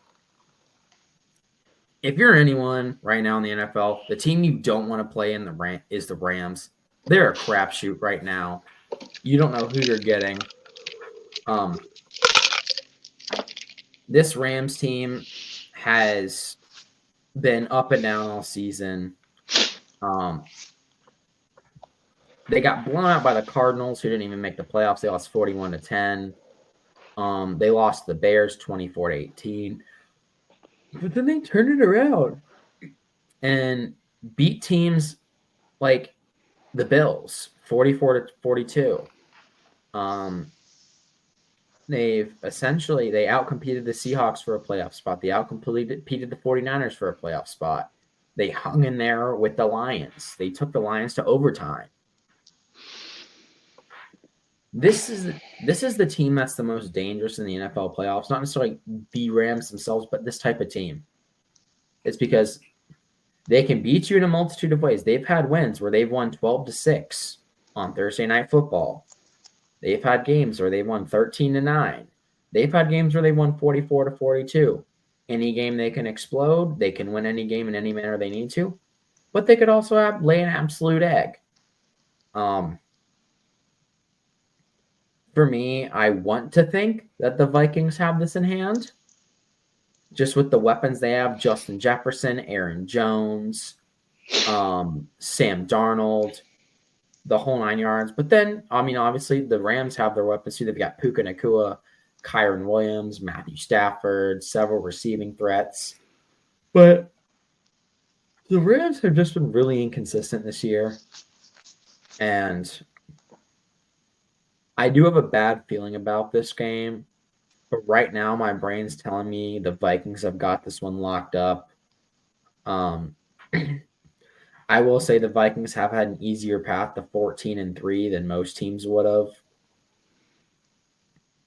Speaker 1: If you're anyone right now in the NFL, the team you don't want to play in is the Rams. They're a crapshoot right now. You don't know who you're getting. This Rams team has been up and down all season. They got blown out by the Cardinals, who didn't even make the playoffs. They lost 41-10. They lost the Bears 24-18. But then they turned it around and beat teams like the Bills 44-42. They outcompeted the Seahawks for a playoff spot. They outcompeted the 49ers for a playoff spot. They hung in there with the Lions. They took the Lions to overtime. This is the team that's the most dangerous in the NFL playoffs. Not necessarily the Rams themselves, but this type of team. It's because they can beat you in a multitude of ways. They've had wins where they've won 12-6 on Thursday Night Football. They've had games where they've won 13-9. They've had games where they won 44-42. Any game they can explode. They can win any game in any manner they need to. But they could also lay an absolute egg. For me, I want to think that the Vikings have this in hand. Just with the weapons they have, Justin Jefferson, Aaron Jones, Sam Darnold, the whole 9 yards. But then, obviously, the Rams have their weapons too. They've got Puka Nacua, Kyron Williams, Matthew Stafford, several receiving threats. But the Rams have just been really inconsistent this year. And I do have a bad feeling about this game, but right now my brain's telling me the Vikings have got this one locked up. I will say the Vikings have had an easier path to 14-3 than most teams would have.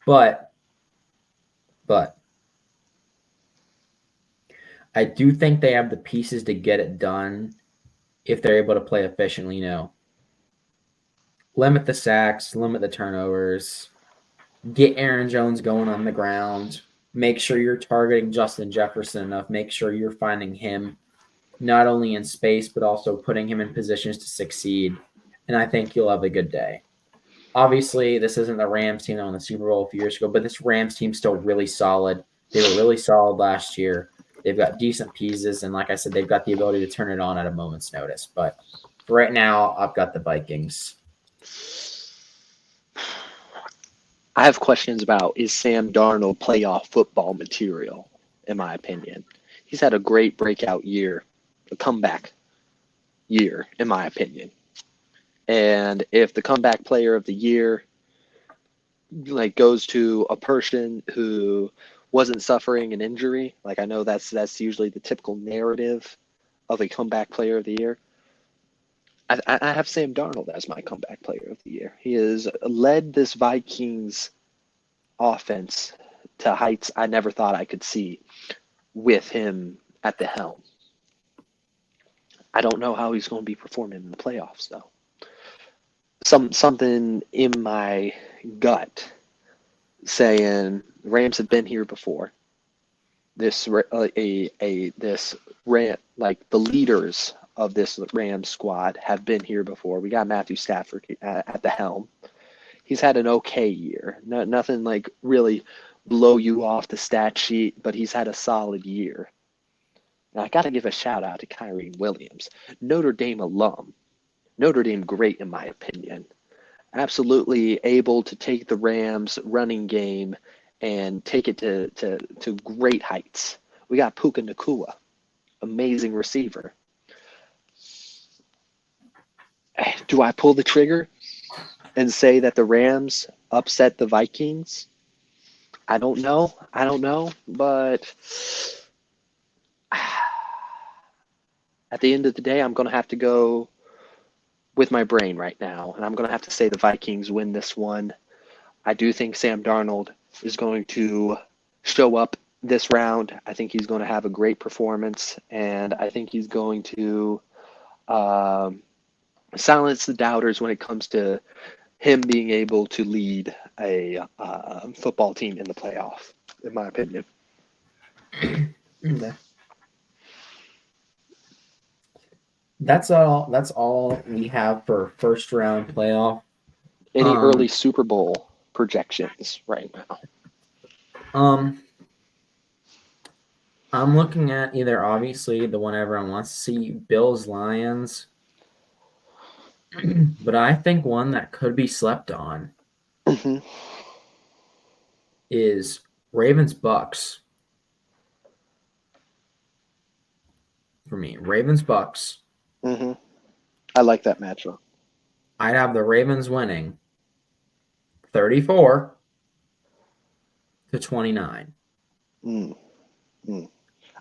Speaker 1: But I do think they have the pieces to get it done if they're able to play efficiently, limit the sacks, limit the turnovers, get Aaron Jones going on the ground, make sure you're targeting Justin Jefferson enough, make sure you're finding him not only in space, but also putting him in positions to succeed. And I think you'll have a good day. Obviously, this isn't the Rams team that won the Super Bowl a few years ago, but this Rams team's still really solid. They were really solid last year. They've got decent pieces, and like I said, they've got the ability to turn it on at a moment's notice. But for right now, I've got the Vikings.
Speaker 2: I have questions about, is Sam Darnold playoff football material, in my opinion. He's had a great breakout year, a comeback year, in my opinion. And if the comeback player of the year goes to a person who wasn't suffering an injury, I know that's usually the typical narrative of a comeback player of the year. I have Sam Darnold as my comeback player of the year. He has led this Vikings offense to heights I never thought I could see with him at the helm. I don't know how he's going to be performing in the playoffs, though. Something in my gut saying Rams have been here before. this Ram, like the leaders of this Rams squad have been here before. We got Matthew Stafford at the helm. He's had an okay year. Nothing like really blow you off the stat sheet, but he's had a solid year. And I got to give a shout out to Kyrie Williams, Notre Dame alum. Notre Dame great in my opinion. Absolutely able to take the Rams running game and take it to great heights. We got Puka Nacua, amazing receiver. Do I pull the trigger and say that the Rams upset the Vikings? I don't know. But at the end of the day, I'm going to have to go with my brain right now, and I'm going to have to say the Vikings win this one. I do think Sam Darnold is going to show up this round. I think he's going to have a great performance, and I think he's going to silence the doubters when it comes to him being able to lead a football team in the playoff, in my opinion.
Speaker 1: Okay. That's all we have for first round playoff.
Speaker 2: Any early Super Bowl projections right now?
Speaker 1: I'm looking at either obviously the one everyone wants to see, Bills Lions, but I think one that could be slept on is Ravens Bucks. For me, Ravens Bucks.
Speaker 2: I like that matchup.
Speaker 1: I'd have the Ravens winning 34-29.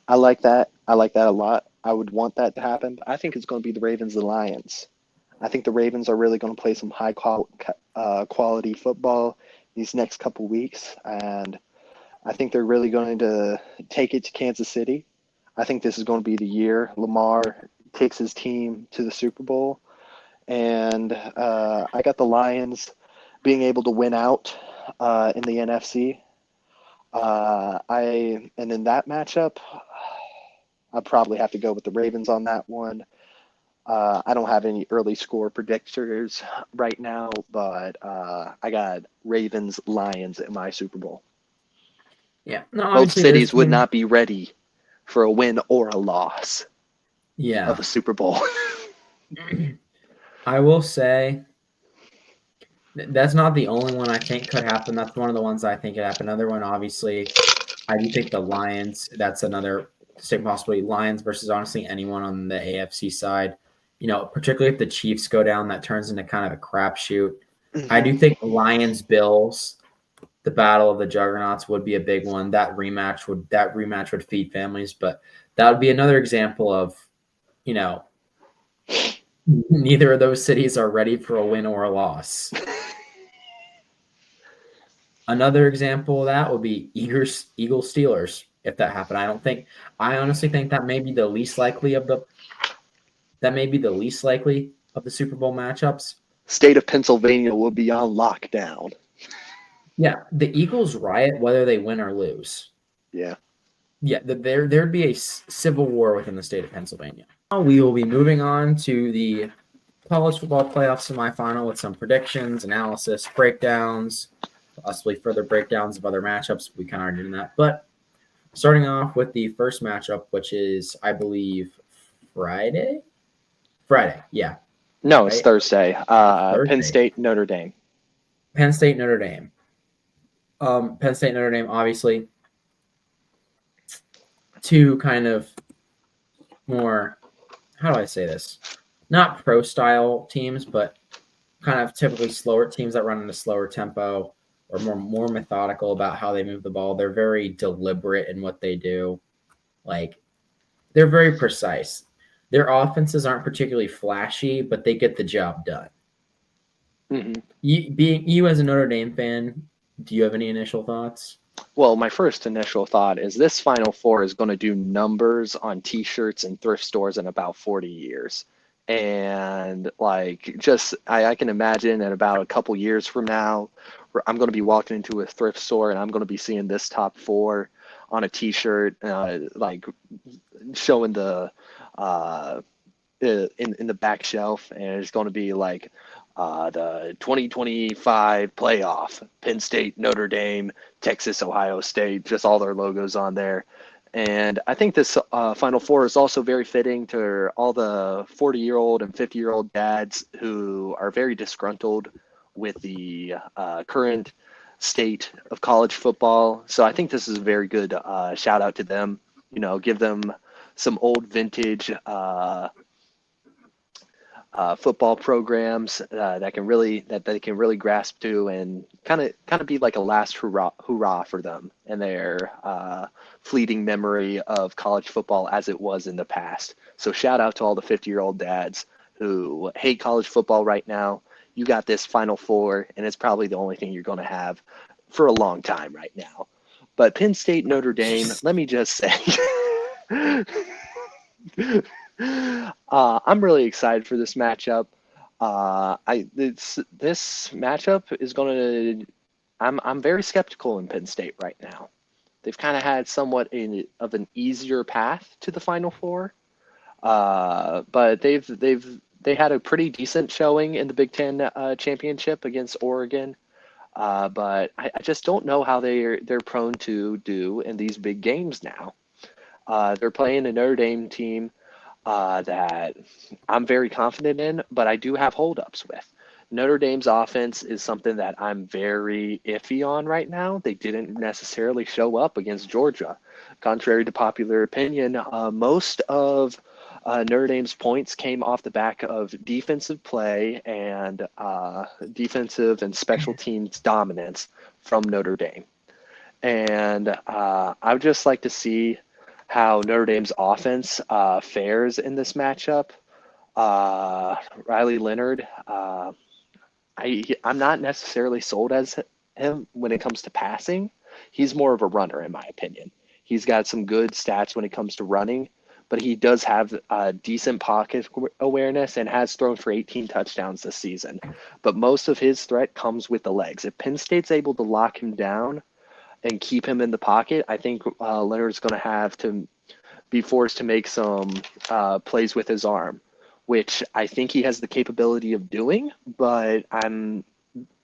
Speaker 2: I like that. I like that a lot. I would want that to happen. But I think it's going to be the Ravens and Lions. I think the Ravens are really going to play some high quality football these next couple weeks, and I think they're really going to take it to Kansas City. I think this is going to be the year Lamar takes his team to the Super Bowl, and I got the Lions being able to win out in the NFC. And in that matchup, I'd probably have to go with the Ravens on that one. I don't have any early score predictors right now, but I got Ravens Lions in my Super Bowl.
Speaker 1: Yeah, no,
Speaker 2: both cities would not be ready for a win or a loss. Of a Super Bowl.
Speaker 1: I will say that's not the only one I think could happen. That's one of the ones I think could happen. Another one, obviously, I do think the Lions. That's another distinct possibility. Lions versus honestly anyone on the AFC side. Particularly if the Chiefs go down, that turns into kind of a crapshoot. I do think Lions Bills, the battle of the juggernauts, would be a big one. That rematch would feed families, but that would be another example of, neither of those cities are ready for a win or a loss. Another example of that would be Eagles Steelers. If that happened, I honestly think that may be the least likely of the Super Bowl matchups.
Speaker 2: State of Pennsylvania will be on lockdown.
Speaker 1: Yeah, the Eagles riot whether they win or lose.
Speaker 2: Yeah.
Speaker 1: Yeah, there'd be a civil war within the state of Pennsylvania. Now we will be moving on to the college football playoff semifinal with some predictions, analysis, breakdowns, possibly further breakdowns of other matchups. We kind of already did that. But starting off with the first matchup, which is, I believe, Friday, yeah.
Speaker 2: No, it's Thursday. Penn State, Notre Dame.
Speaker 1: Penn State, Notre Dame. Penn State, Notre Dame, obviously, two kind of more, how do I say this? Not pro-style teams, but kind of typically slower teams that run in a slower tempo or more methodical about how they move the ball. They're very deliberate in what they do. They're very precise. Their offenses aren't particularly flashy, but they get the job done. You as a Notre Dame fan, do you have any initial thoughts?
Speaker 2: Well, my first initial thought is this Final Four is going to do numbers on T-shirts and thrift stores in about 40 years. And I can imagine in about a couple years from now, I'm going to be walking into a thrift store and I'm going to be seeing this top 4 on a T-shirt, like showing the in the back shelf, and it's going to be like the 2025 playoff, Penn State, Notre Dame, Texas, Ohio State, just all their logos on there. And I think this Final Four is also very fitting to all the 40-year-old and 50-year-old dads who are very disgruntled with the current state of college football. So I think this is a very good shout out to them. You know, give them some old vintage football programs that they can really grasp to, and kind of be like a last hurrah for them and their fleeting memory of college football as it was in the past. So shout out to all the 50-year-old dads who hate college football right now. You got this Final Four, and it's probably the only thing you're going to have for a long time right now. But Penn State, Notre Dame, let me just say, I'm really excited for this matchup. This matchup is going to. I'm very skeptical in Penn State right now. They've kind of had somewhat of an easier path to the Final Four, but they had a pretty decent showing in the Big Ten championship against Oregon. But I just don't know how they're prone to do in these big games now. They're playing a Notre Dame team that I'm very confident in, but I do have holdups with. Notre Dame's offense is something that I'm very iffy on right now. They didn't necessarily show up against Georgia. Contrary to popular opinion, most of Notre Dame's points came off the back of defensive play and defensive and special teams dominance from Notre Dame. And I would just like to see how Notre Dame's offense fares in this matchup. Riley Leonard, I'm not necessarily sold as him when it comes to passing. He's more of a runner, in my opinion. He's got some good stats when it comes to running, but he does have decent pocket awareness and has thrown for 18 touchdowns this season. But most of his threat comes with the legs. If Penn State's able to lock him down and keep him in the pocket, I think Leonard's going to have to be forced to make some plays with his arm, which I think he has the capability of doing, but I'm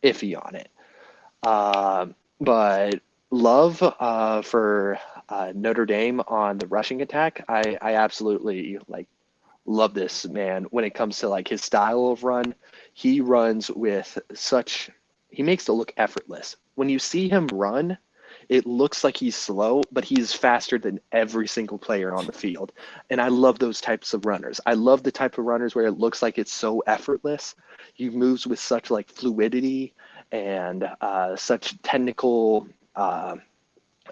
Speaker 2: iffy on it. But love for Notre Dame on the rushing attack. I absolutely love this man when it comes to his style of run. He runs with he makes it look effortless. When you see him run, it looks like he's slow, but he's faster than every single player on the field. And I love those types of runners. I love the type of runners where it looks like it's so effortless. He moves with such fluidity and such technical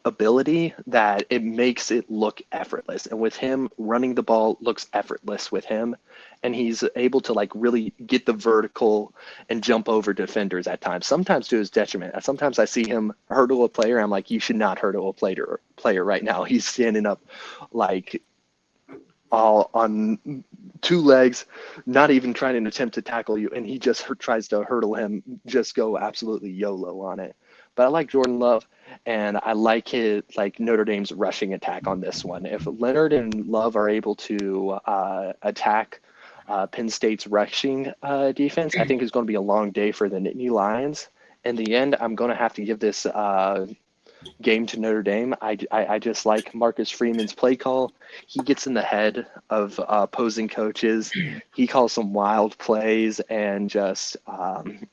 Speaker 2: ability that it makes it look effortless. And with him, running the ball looks effortless with him. And he's able to really get the vertical and jump over defenders at times, sometimes to his detriment. Sometimes I see him hurdle a player. I'm like, you should not hurdle a player right now. He's standing up all on two legs, not even trying to attempt to tackle you. And he just tries to hurdle him, just go absolutely YOLO on it. But I like Jordan Love, and I like Notre Dame's rushing attack on this one. If Leonard and Love are able to attack Penn State's rushing defense, I think it's going to be a long day for the Nittany Lions. In the end, I'm going to have to give this game to Notre Dame. I just like Marcus Freeman's play call. He gets in the head of opposing coaches. He calls some wild plays and just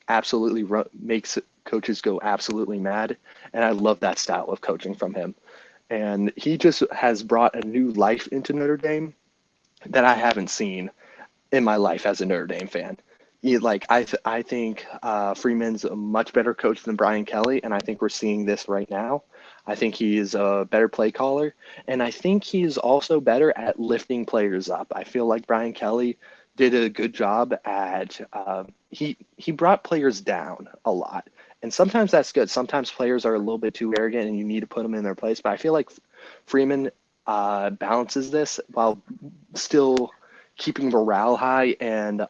Speaker 2: absolutely makes coaches go absolutely mad. And I love that style of coaching from him. And he just has brought a new life into Notre Dame that I haven't seen in my life as a Notre Dame fan. I think Freeman's a much better coach than Brian Kelly, and I think we're seeing this right now. I think he is a better play caller, and I think he's also better at lifting players up. I feel like Brian Kelly did a good job at he brought players down a lot, and sometimes that's good. Sometimes players are a little bit too arrogant, and you need to put them in their place. But I feel like Freeman balances this while still keeping morale high and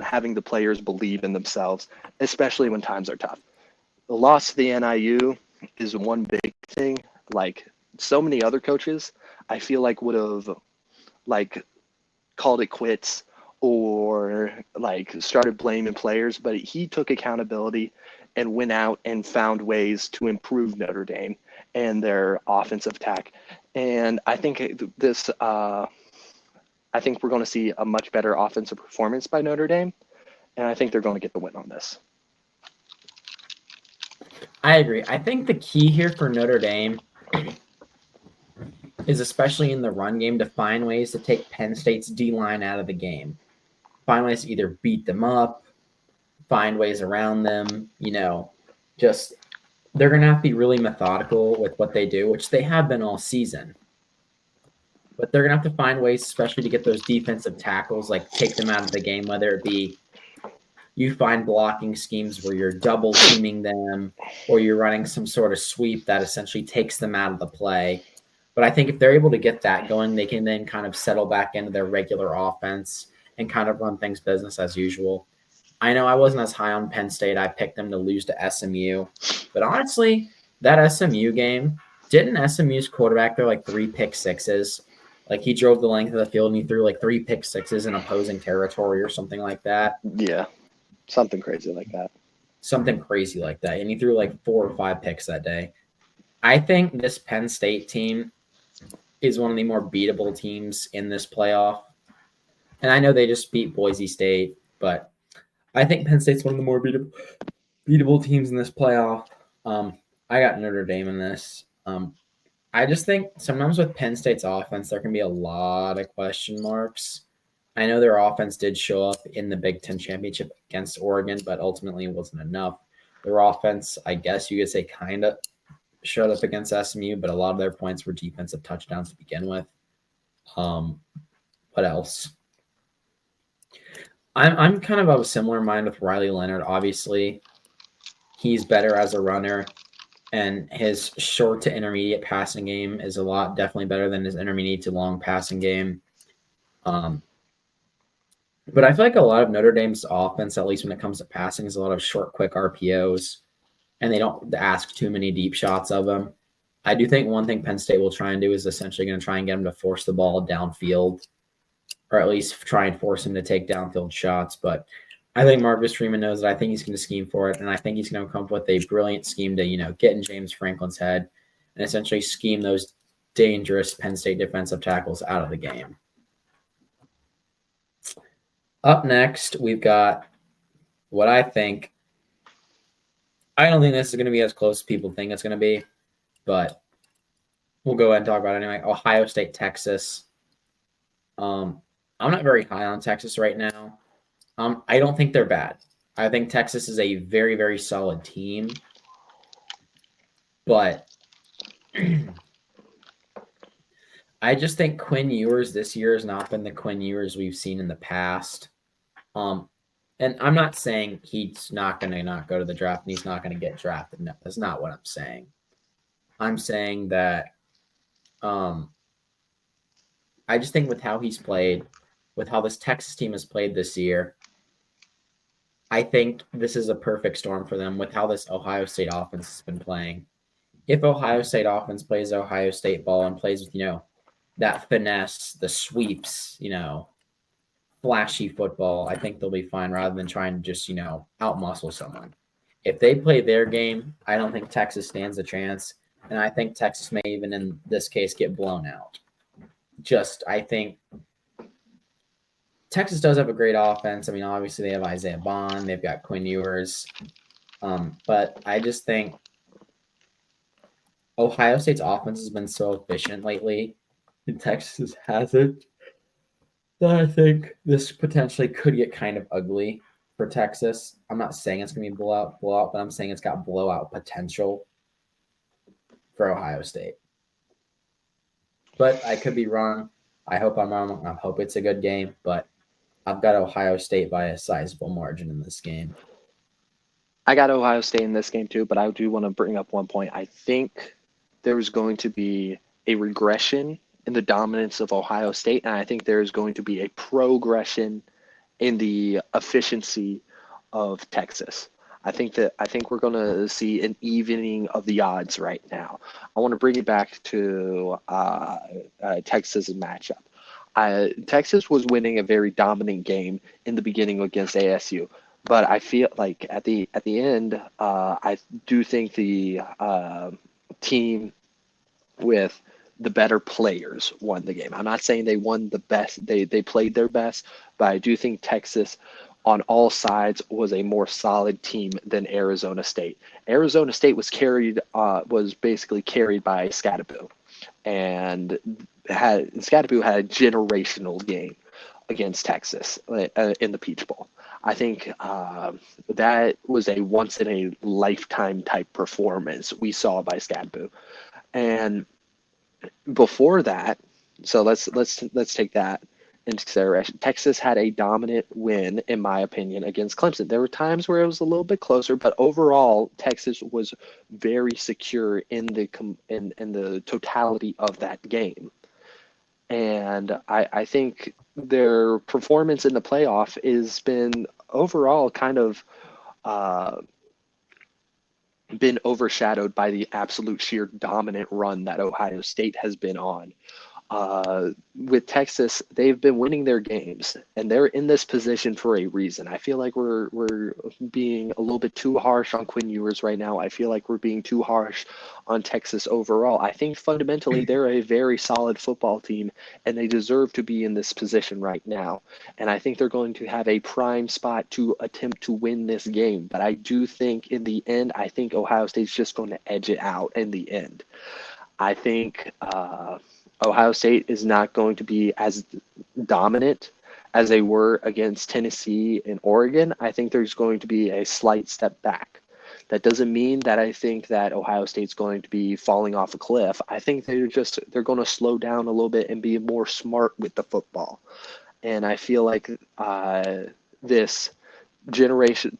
Speaker 2: having the players believe in themselves, especially when times are tough. The loss to the NIU is one big thing. Like so many other coaches, I feel like would have like called it quits or like started blaming players, but he took accountability and went out and found ways to improve Notre Dame and their offensive attack. And I think I think we're going to see a much better offensive performance by Notre Dame, and I think they're going to get the win on this.
Speaker 1: I agree. I think the key here for Notre Dame is, especially in the run game, to find ways to take Penn State's D-line out of the game. Find ways to either beat them up, find ways around them, just they're going to have to be really methodical with what they do, which they have been all season. But they're going to have to find ways, especially to get those defensive tackles, like take them out of the game, whether it be you find blocking schemes where you're double teaming them or you're running some sort of sweep that essentially takes them out of the play. But I think if they're able to get that going, they can then kind of settle back into their regular offense and kind of run things business as usual. I know I wasn't as high on Penn State. I picked them to lose to SMU. But honestly, that SMU game, didn't SMU's quarterback throw like 3 pick sixes? Like he drove the length of the field and he threw like 3 pick sixes in opposing territory or something like that.
Speaker 2: Yeah, something crazy like that.
Speaker 1: Something crazy like that. And he threw like 4 or 5 picks that day. I think this Penn State team is one of the more beatable teams in this playoff. And I know they just beat Boise State, but I think Penn State's one of the more beatable teams in this playoff. I got Notre Dame in this. I just think sometimes with Penn State's offense, there can be a lot of question marks. I know their offense did show up in the Big Ten championship against Oregon, but ultimately it wasn't enough. Their offense, I guess you could say, kind of showed up against SMU, but a lot of their points were defensive touchdowns to begin with. What else? I'm kind of a similar mind with Riley Leonard. Obviously, he's better as a runner, and his short to intermediate passing game is definitely better than his intermediate to long passing game. But I feel like a lot of Notre Dame's offense, at least when it comes to passing, is a lot of short, quick RPOs, and they don't ask too many deep shots of them. I do think one thing Penn State will try and do is essentially going to try and get them to force the ball downfield, or at least try and force him to take downfield shots. But I think Marcus Freeman knows that. I think he's going to scheme for it, and I think he's going to come up with a brilliant scheme to, get in James Franklin's head and essentially scheme those dangerous Penn State defensive tackles out of the game. Up next, we've got what I don't think this is going to be as close as people think it's going to be, but we'll go ahead and talk about it anyway. Ohio State, Texas. I'm not very high on Texas right now. I don't think they're bad. I think Texas is a very, very solid team. But I just think Quinn Ewers this year has not been the Quinn Ewers we've seen in the past. And I'm not saying he's not going to not go to the draft and he's not going to get drafted. No, that's not what I'm saying. I'm saying that I just think with how he's played, with how this Texas team has played this year, I think this is a perfect storm for them with how this Ohio State offense has been playing. If Ohio State offense plays Ohio State ball and plays with, that finesse, the sweeps, flashy football, I think they'll be fine rather than trying to just, outmuscle someone. If they play their game, I don't think Texas stands a chance. And I think Texas may even in this case get blown out. I think Texas does have a great offense. I mean, obviously they have Isaiah Bond. They've got Quinn Ewers. But I just think Ohio State's offense has been so efficient lately, and Texas hasn't, that I think this potentially could get kind of ugly for Texas. I'm not saying it's going to be blowout, but I'm saying it's got blowout potential for Ohio State. But I could be wrong. I hope I'm wrong. I hope it's a good game, but I've got Ohio State by a sizable margin in this game.
Speaker 2: I got Ohio State in this game too, but I do want to bring up one point. I think there's going to be a regression in the dominance of Ohio State, and I think there's going to be a progression in the efficiency of Texas. I think we're going to see an evening of the odds right now. I want to bring it back to Texas' matchup. Texas was winning a very dominant game in the beginning against ASU, but I feel like at the end, I do think the team with the better players won the game. I'm not saying they won the best; they played their best, but I do think Texas, on all sides, was a more solid team than Arizona State. Arizona State was basically carried by Scadaboo, and Scadaboo had a generational game against Texas in the Peach Bowl. I think that was a once in a lifetime type performance we saw by Scadaboo. And before that, so let's take that into consideration. Texas had a dominant win, in my opinion, against Clemson. There were times where it was a little bit closer, but overall, Texas was very secure in the totality of that game. And I think their performance in the playoff has been overall kind of uh, been overshadowed by the absolute sheer dominant run that Ohio State has been on. With Texas, they've been winning their games, and they're in this position for a reason. I feel like we're being a little bit too harsh on Quinn Ewers right now. I feel like we're being too harsh on Texas overall. I think fundamentally they're a very solid football team, and they deserve to be in this position right now. And I think they're going to have a prime spot to attempt to win this game. But I do think in the end, I think Ohio State's just going to edge it out in the end. I think Ohio State is not going to be as dominant as they were against Tennessee and Oregon. I think there's going to be a slight step back. That doesn't mean that I think that Ohio State's going to be falling off a cliff. I think they're going to slow down a little bit and be more smart with the football. And I feel like this generational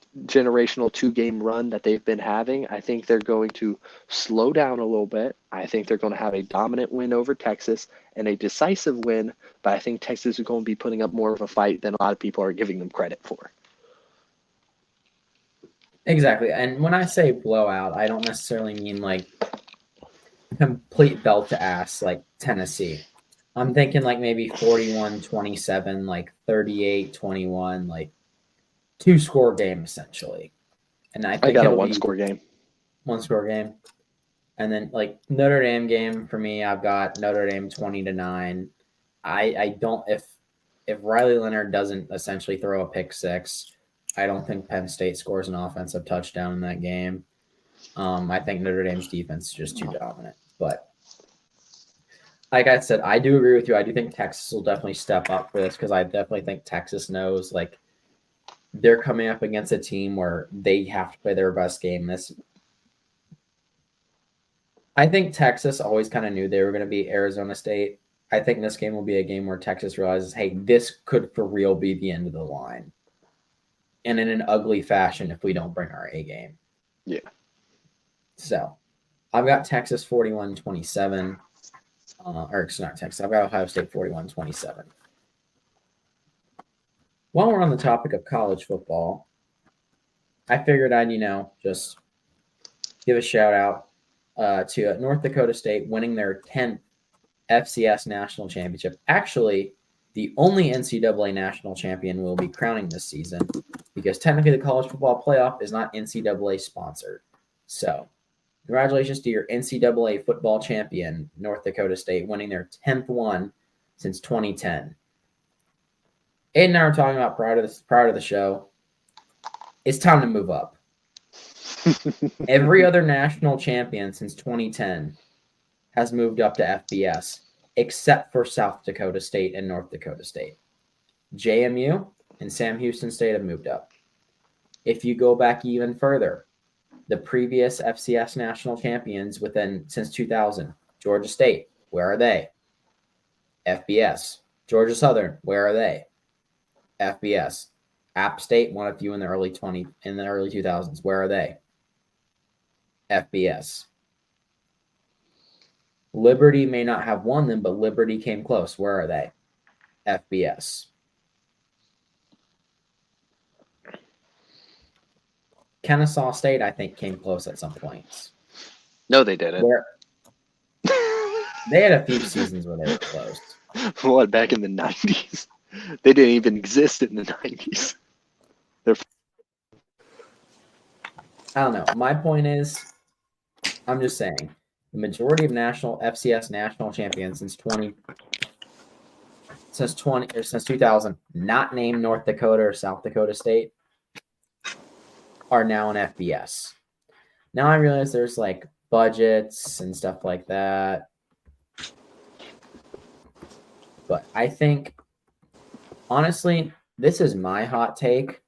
Speaker 2: 2-game run that they've been having, I think they're going to slow down a little bit. I think they're going to have a dominant win over Texas and a decisive win, but I think Texas is going to be putting up more of a fight than a lot of people are giving them credit for.
Speaker 1: Exactly. And when I say blowout, I don't necessarily mean like complete belt to ass like Tennessee. I'm thinking like maybe 41-27, like 38-21, like 2-score game essentially. And I think
Speaker 2: got a
Speaker 1: it'll
Speaker 2: one-score game.
Speaker 1: 1-score game. And then like Notre Dame game for me, I've got Notre Dame 20-9. I don't if Riley Leonard doesn't essentially throw a pick six, I don't think Penn State scores an offensive touchdown in that game. I think Notre Dame's defense is just too dominant. But like I said, I do agree with you. I do think Texas will definitely step up for this because I definitely think Texas knows like they're coming up against a team where they have to play their best game. I think Texas always kind of knew they were going to beat Arizona State. I think this game will be a game where Texas realizes, hey, this could for real be the end of the line. And in an ugly fashion if we don't bring our A game.
Speaker 2: Yeah.
Speaker 1: So I've got Texas 41-27. Or it's not Texas. I've got Ohio State 41-27. While we're on the topic of college football, I figured I'd, just give a shout out to North Dakota State winning their 10th FCS national championship. Actually, the only NCAA national champion we'll be crowning this season because technically the college football playoff is not NCAA sponsored. So congratulations to your NCAA football champion, North Dakota State, winning their 10th one since 2010. Aiden and I were talking about prior to the show. It's time to move up. Every other national champion since 2010 has moved up to FBS, except for South Dakota State and North Dakota State. JMU and Sam Houston State have moved up. If you go back even further, the previous FCS national champions since 2000, Georgia State, where are they? FBS. Georgia Southern, where are they? FBS. App State won a few in the early 2000s. Where are they? FBS. Liberty may not have won them, but Liberty came close. Where are they? FBS. Kennesaw State, I think, came close at some points.
Speaker 2: No, they didn't.
Speaker 1: They had a few seasons where they were close.
Speaker 2: What, back in the 90s? They didn't even exist in the 90s.
Speaker 1: I don't know. My point is, I'm just saying, the majority of national FCS national champions since 2000, not named North Dakota or South Dakota State, are now in FBS. Now I realize there's like budgets and stuff like that. But I think, honestly, this is my hot take.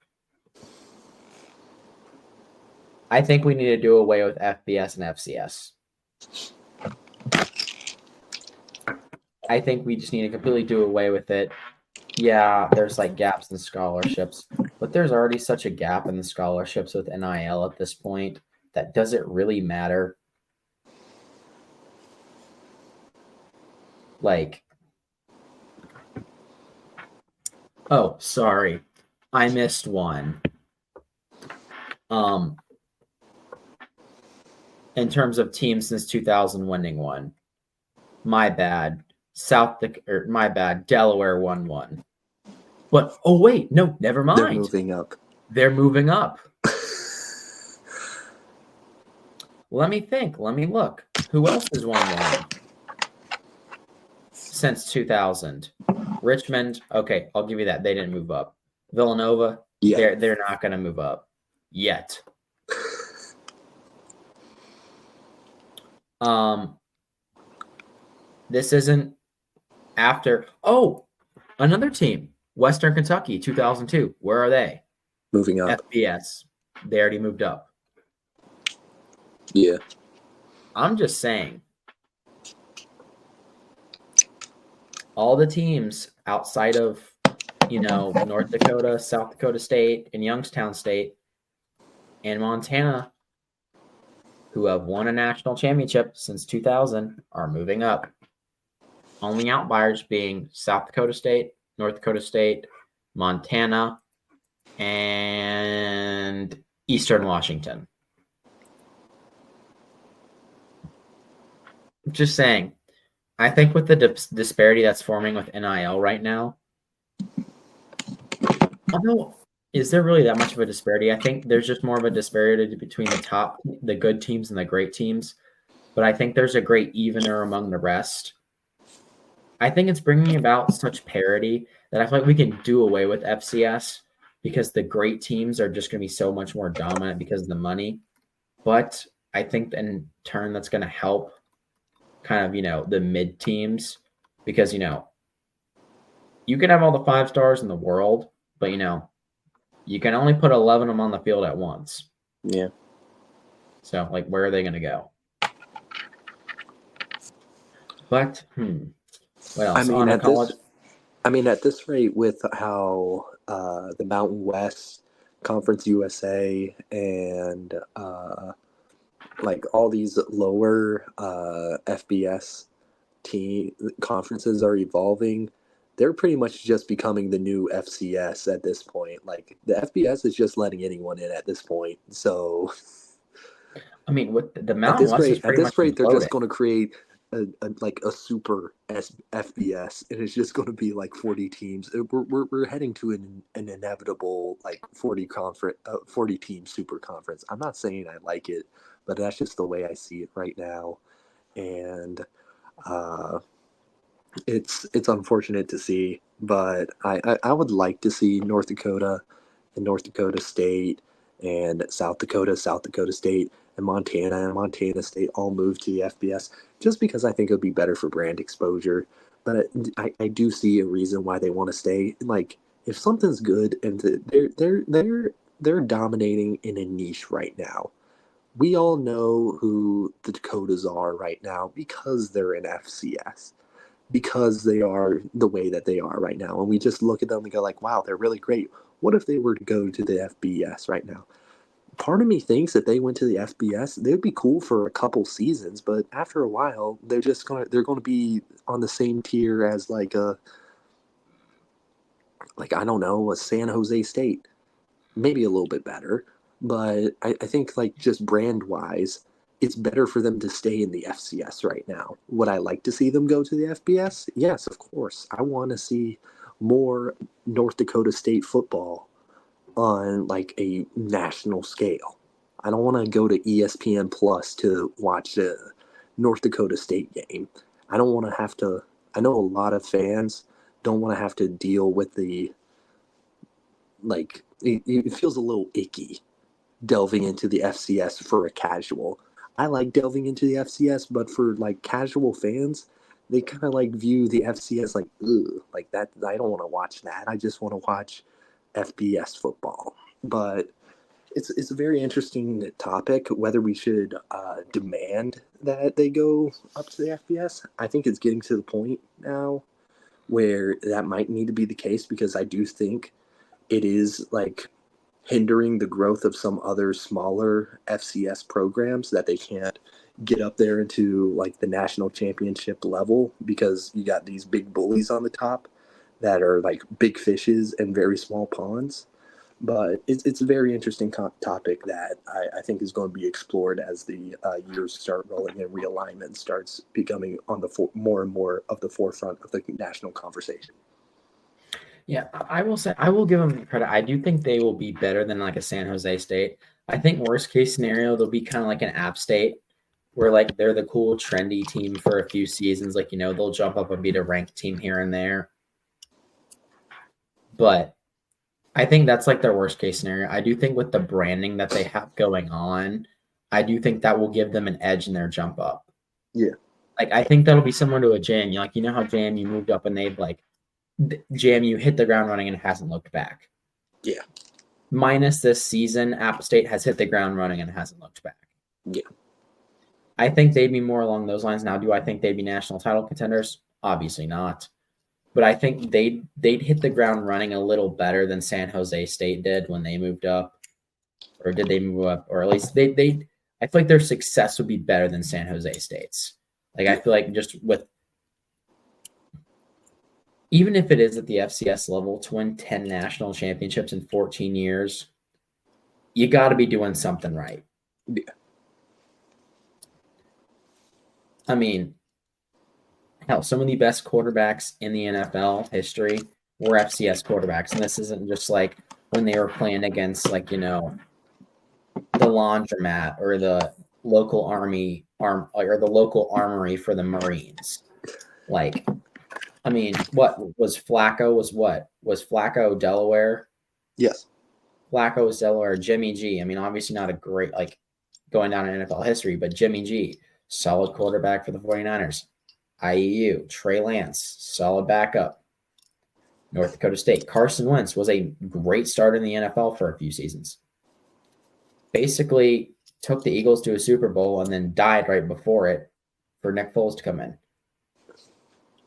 Speaker 1: I think we need to do away with FBS and FCS. I think we just need to completely do away with it. Yeah, there's like gaps in scholarships, but there's already such a gap in the scholarships with NIL at this point that does it really matter? Like, oh, sorry, I missed one. In terms of teams since 2000 winning one, my bad. My bad. Delaware won one. But oh wait, no, never mind.
Speaker 3: They're moving up.
Speaker 1: They're moving up. Let me think. Let me look. Who else has won one since 2000? Richmond. Okay, I'll give you that. They didn't move up. Villanova. Yeah. They're not going to move up yet. This isn't after. Oh, another team. Western Kentucky, 2002. Where are they?
Speaker 3: Moving up.
Speaker 1: FBS. They already moved up.
Speaker 3: Yeah.
Speaker 1: I'm just saying. All the teams outside of, North Dakota, South Dakota State, and Youngstown State, and Montana, who have won a national championship since 2000, are moving up. Only outliers being South Dakota State, North Dakota State, Montana, and Eastern Washington. Just saying. I think with the disparity that's forming with NIL right now, although, is there really that much of a disparity? I think there's just more of a disparity between the good teams and the great teams. But I think there's a great evener among the rest. I think it's bringing about such parity that I feel like we can do away with FCS because the great teams are just going to be so much more dominant because of the money. But I think in turn that's going to help kind of, the mid teams because, you can have all the 5 stars in the world, but, you can only put 11 of them on the field at once.
Speaker 3: Yeah.
Speaker 1: So, where are they going to go? But, what else?
Speaker 3: At this rate, with how the Mountain West, Conference USA, and all these lower FBS team conferences are evolving, they're pretty much just becoming the new FCS at this point. The FBS is just letting anyone in at this point. So,
Speaker 1: with the Mountain West,
Speaker 3: at this rate, they're just going to create a super FBS, and it's just going to be 40 teams. We're heading to an inevitable 40 team super conference. I'm not saying I like it, but that's just the way I see it right now, and it's unfortunate to see, but I would like to see North Dakota and North Dakota State and South Dakota State and Montana State all move to the FBS, just because I think it would be better for brand exposure. But I do see a reason why they want to stay. If something's good and they're dominating in a niche right now. We all know who the Dakotas are right now because they're in FCS, because they are the way that they are right now. And we just look at them and go wow, they're really great. What if they were to go to the FBS right now? Part of me thinks that they went to the FBS, they'd be cool for a couple seasons, but after a while, they're gonna be on the same tier as I don't know, a San Jose State, maybe a little bit better, But I think like just brand wise, it's better for them to stay in the FCS right now. Would I like to see them go to the FBS? Yes, of course. I want to see more North Dakota State football on like a national scale. I don't want to go to ESPN Plus to watch a North Dakota State game. I don't want to have to. I know a lot of fans don't want to have to deal with the like. It feels a little icky delving into the FCS for a casual. I like delving into the FCS, but for like casual fans, they kind of like view the FCS like, ugh, like that. I don't want to watch that. I just want to watch FBS football. But it's a very interesting topic. Whether we should demand that they go up to the FBS, I think it's getting to the point now where that might need to be the case because I do think it is like hindering the growth of some other smaller FCS programs that they can't get up there into like the national championship level because you got these big bullies on the top that are like big fishes and very small ponds. But it's a very interesting topic that I think is going to be explored as the years start rolling and realignment starts becoming on the more and more of the forefront of the national conversation.
Speaker 1: Yeah, I will say I will give them credit. I do think they will be better than like a San Jose State. I think worst case scenario they'll be kind of like an App State, where like they're the cool trendy team for a few seasons. Like they'll jump up and beat a ranked team here and there. But I think that's like their worst case scenario. I do think with the branding that they have going on, I do think that will give them an edge in their jump up.
Speaker 3: Yeah.
Speaker 1: Like I think that'll be similar to a JMU. Like how JMU moved up and they've like JMU hit the ground running and hasn't looked back.
Speaker 3: Yeah.
Speaker 1: Minus this season, App State has hit the ground running and hasn't looked back.
Speaker 3: Yeah.
Speaker 1: I think they'd be more along those lines. Now, do I think they'd be national title contenders? Obviously not. But I think they'd hit the ground running a little better than San Jose State did when they moved up. Or did they move up? Or at least I feel like their success would be better than San Jose State's. Like I feel like just with even if it is at the FCS level, to win 10 national championships in 14 years, you got to be doing something right.
Speaker 3: Yeah.
Speaker 1: I mean, hell, some of the best quarterbacks in the NFL history were FCS quarterbacks. And this isn't just like when they were playing against like, the laundromat or the local army or the local armory for the Marines. Like, I mean, what was Flacco? Was Flacco Delaware?
Speaker 3: Yes.
Speaker 1: Flacco was Delaware. Jimmy G. I mean, obviously not a great like going down in NFL history, but Jimmy G, solid quarterback for the 49ers. IEU, Trey Lance, solid backup. North Dakota State. Carson Wentz was a great starter in the NFL for a few seasons. Basically took the Eagles to a Super Bowl and then died right before it for Nick Foles to come in.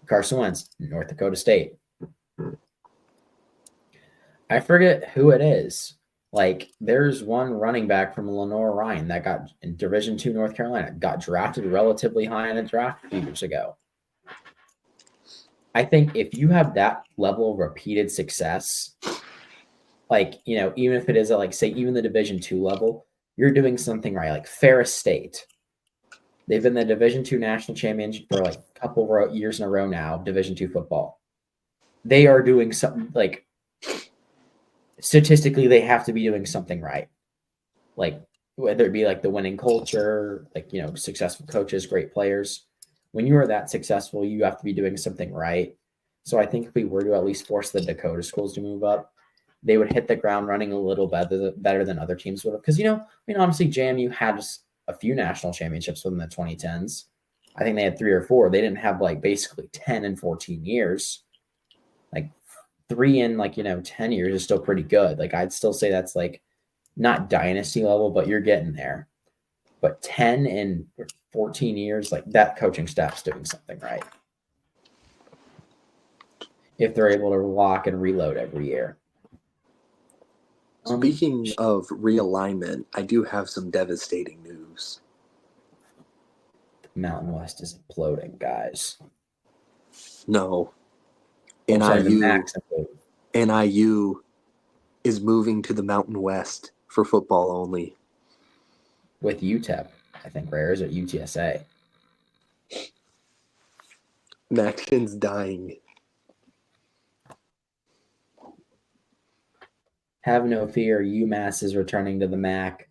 Speaker 1: Carson Wentz, North Dakota State. I forget who it is. Like, there's one running back from Lenore Ryan that got in Division II North Carolina, got drafted relatively high in a draft a few years ago. I think if you have that level of repeated success, like, even if it is at, like, say, even the Division II level, you're doing something right. Like Ferris State. They've been the Division II national champion for like a couple years in a row now, Division II football. They are doing something like statistically, they have to be doing something right. Like whether it be like the winning culture, like, successful coaches, great players. When you are that successful, you have to be doing something right. So I think if we were to at least force the Dakota schools to move up, they would hit the ground running a little better than other teams would have. Because, honestly, JMU had just a few national championships within the 2010s. I think they had 3 or 4. They didn't have like basically 10 and 14 years. Like 3 in 10 years is still pretty good. Like I'd still say that's like not dynasty level, but you're getting there. But 10 and 14 years, like that coaching staff's doing something right. If they're able to lock and reload every year.
Speaker 3: Speaking of realignment, I do have some devastating news.
Speaker 1: The Mountain West is imploding, guys.
Speaker 3: No.
Speaker 1: NIU
Speaker 3: NIU is moving to the Mountain West for football only.
Speaker 1: With UTEP, I think, right? Or is it UTSA?
Speaker 3: Maxton's dying.
Speaker 1: Have no fear, UMass is returning to the MAC.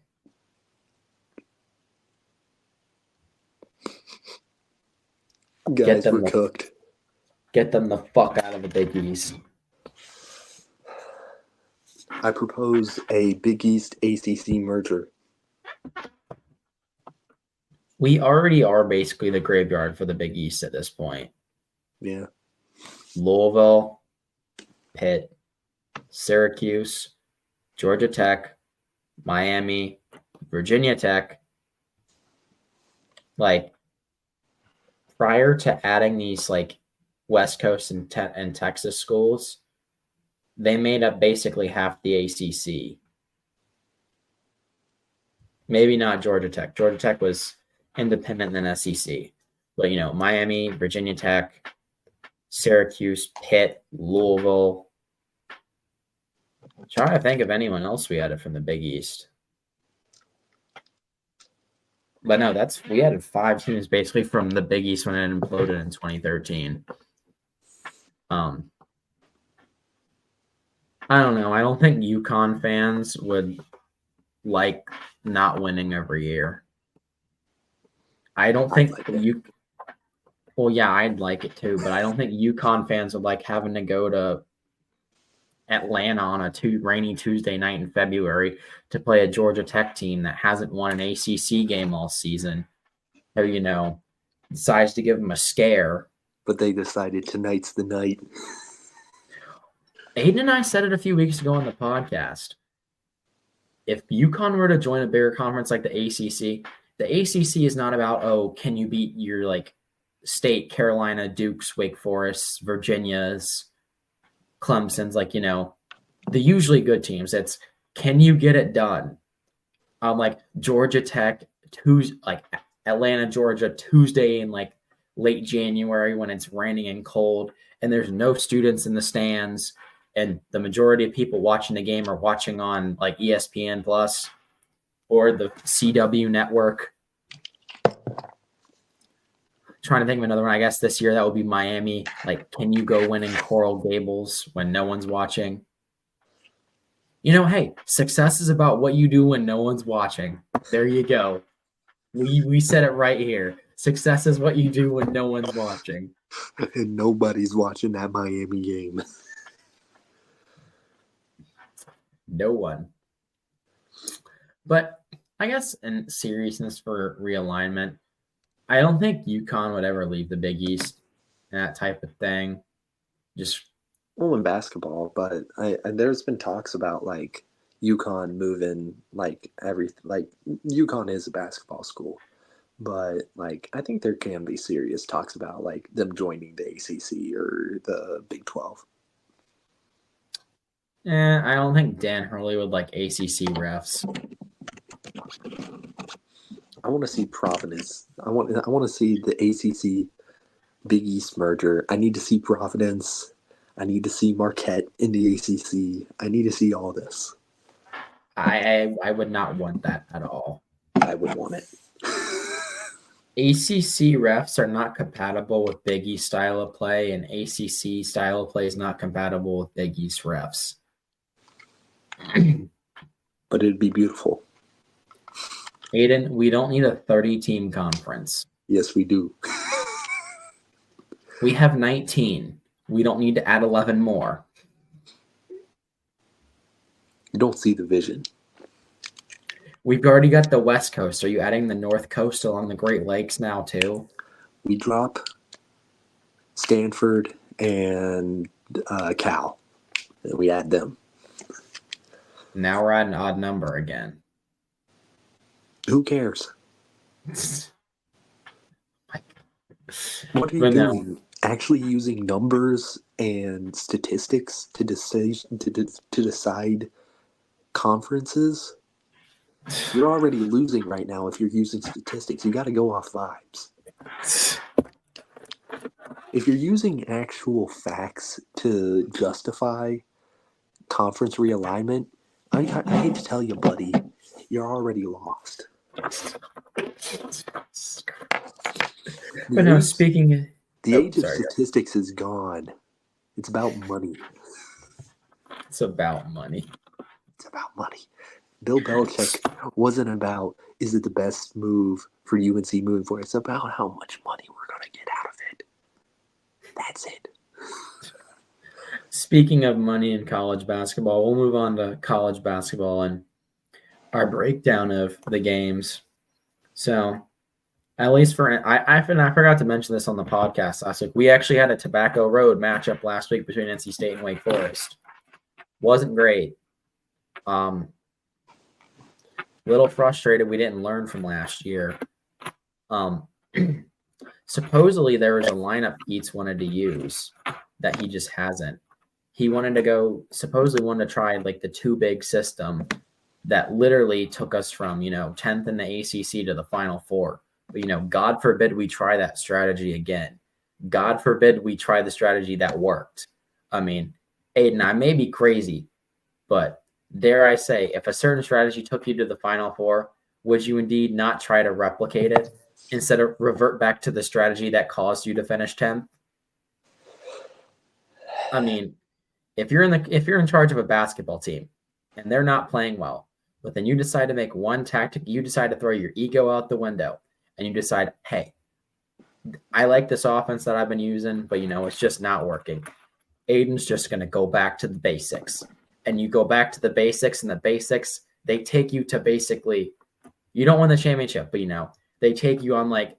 Speaker 3: Guys, we're cooked.
Speaker 1: Get them the fuck out of the Big East.
Speaker 3: I propose a Big East ACC merger.
Speaker 1: We already are basically the graveyard for the Big East at this point.
Speaker 3: Yeah.
Speaker 1: Louisville, Pitt, Syracuse, Georgia Tech, Miami, Virginia Tech. Like, prior to adding these like West Coast and Texas schools, they made up basically half the ACC. Maybe not Georgia Tech. Georgia Tech was independent than SEC. But, Miami, Virginia Tech, Syracuse, Pitt, Louisville. Trying to think of anyone else we added from the Big East. But no, we added 5 teams basically from the Big East when it imploded in 2013. I don't know. I don't think UConn fans would like not winning every year. I don't think well, yeah, I'd like it too, but I don't think UConn fans would like having to go to Atlanta on a rainy Tuesday night in February to play a Georgia Tech team that hasn't won an ACC game all season. Or, decides to give them a scare.
Speaker 3: But they decided tonight's the night.
Speaker 1: Aiden and I said it a few weeks ago on the podcast. If UConn were to join a bigger conference like the ACC is not about, can you beat your like state, Carolina, Dukes, Wake Forest, Virginia's, Clemson's, like, the usually good teams. It's, can you get it done? Like Georgia Tech, like Atlanta, Georgia, Tuesday in like late January when it's raining and cold and there's no students in the stands and the majority of people watching the game are watching on like ESPN Plus or the CW network. Trying to think of another one. I guess this year that would be Miami. Like, can you go win in Coral Gables when no one's watching? Hey, success is about what you do when no one's watching. There you go. We said it right here. Success is what you do when no one's watching.
Speaker 3: And nobody's watching that Miami game.
Speaker 1: No one. But I guess in seriousness for realignment, I don't think UConn would ever leave the Big East and that type of thing.
Speaker 3: Well, in basketball, but there's been talks about like UConn moving UConn is a basketball school, but like I think there can be serious talks about like them joining the ACC or the Big 12.
Speaker 1: I don't think Dan Hurley would like ACC refs.
Speaker 3: I want to see Providence. I want to see the ACC Big East merger. I need to see Providence. I need to see Marquette in the ACC. I need to see all this.
Speaker 1: I would not want that at all.
Speaker 3: I would want it.
Speaker 1: ACC refs are not compatible with Big East style of play, and ACC style of play is not compatible with Big East refs.
Speaker 3: But it'd be beautiful.
Speaker 1: Aiden, we don't need a 30-team conference.
Speaker 3: Yes, we do.
Speaker 1: We have 19. We don't need to add 11 more.
Speaker 3: You don't see the vision.
Speaker 1: We've already got the West Coast. Are you adding the North Coast along the Great Lakes now too?
Speaker 3: We drop Stanford and Cal. And we add them.
Speaker 1: Now we're at an odd number again.
Speaker 3: Who cares? What are you doing?
Speaker 1: No.
Speaker 3: Actually using numbers and statistics to decide conferences? You're already losing right now if you're using statistics. You got to go off vibes. If you're using actual facts to justify conference realignment, I hate to tell you, buddy, you're already lost.
Speaker 1: But no, speaking.
Speaker 3: The age of
Speaker 1: Sorry.
Speaker 3: statistics is gone. It's about money.
Speaker 1: It's about money.
Speaker 3: It's about money. Bill Belichick wasn't about, is it the best move for UNC moving forward? It's about how much money we're going to get out of it. That's it.
Speaker 1: Speaking of money in college basketball, we'll move on to college basketball and our breakdown of the games. So, at least for I forgot to mention this on the podcast last week. We actually had a Tobacco Road matchup last week between NC State and Wake Forest. Wasn't great. Little frustrated we didn't learn from last year. Supposedly there was a lineup Keats wanted to use that he just hasn't. He supposedly wanted to try like the two big system that literally took us from, 10th in the ACC to the Final Four. But, God forbid we try that strategy again. God forbid we try the strategy that worked. I mean, Aiden, I may be crazy, but dare I say, if a certain strategy took you to the Final Four, would you indeed not try to replicate it instead of revert back to the strategy that caused you to finish 10th? I mean, if you're in charge of a basketball team and they're not playing well, but then you decide to make one tactic, you decide to throw your ego out the window, and you decide, hey, I like this offense that I've been using, but it's just not working. Aiden's just going to go back to the basics. And you go back to the basics, and the basics, they take you to basically, you don't win the championship, but they take you on like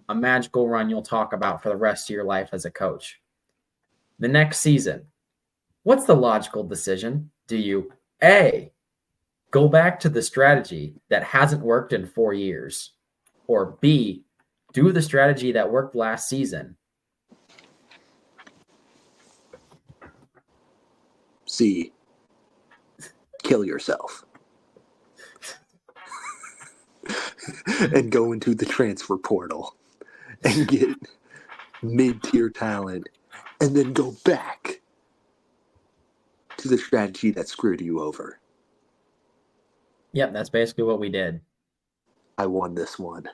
Speaker 1: a magical run you'll talk about for the rest of your life as a coach. The next season, what's the logical decision? Do you A, go back to the strategy that hasn't worked in 4 years, or B, do the strategy that worked last season?
Speaker 3: C, kill yourself and go into the transfer portal and get mid-tier talent and then go back to the strategy that screwed you over.
Speaker 1: Yep, that's basically what we did.
Speaker 3: I won this one.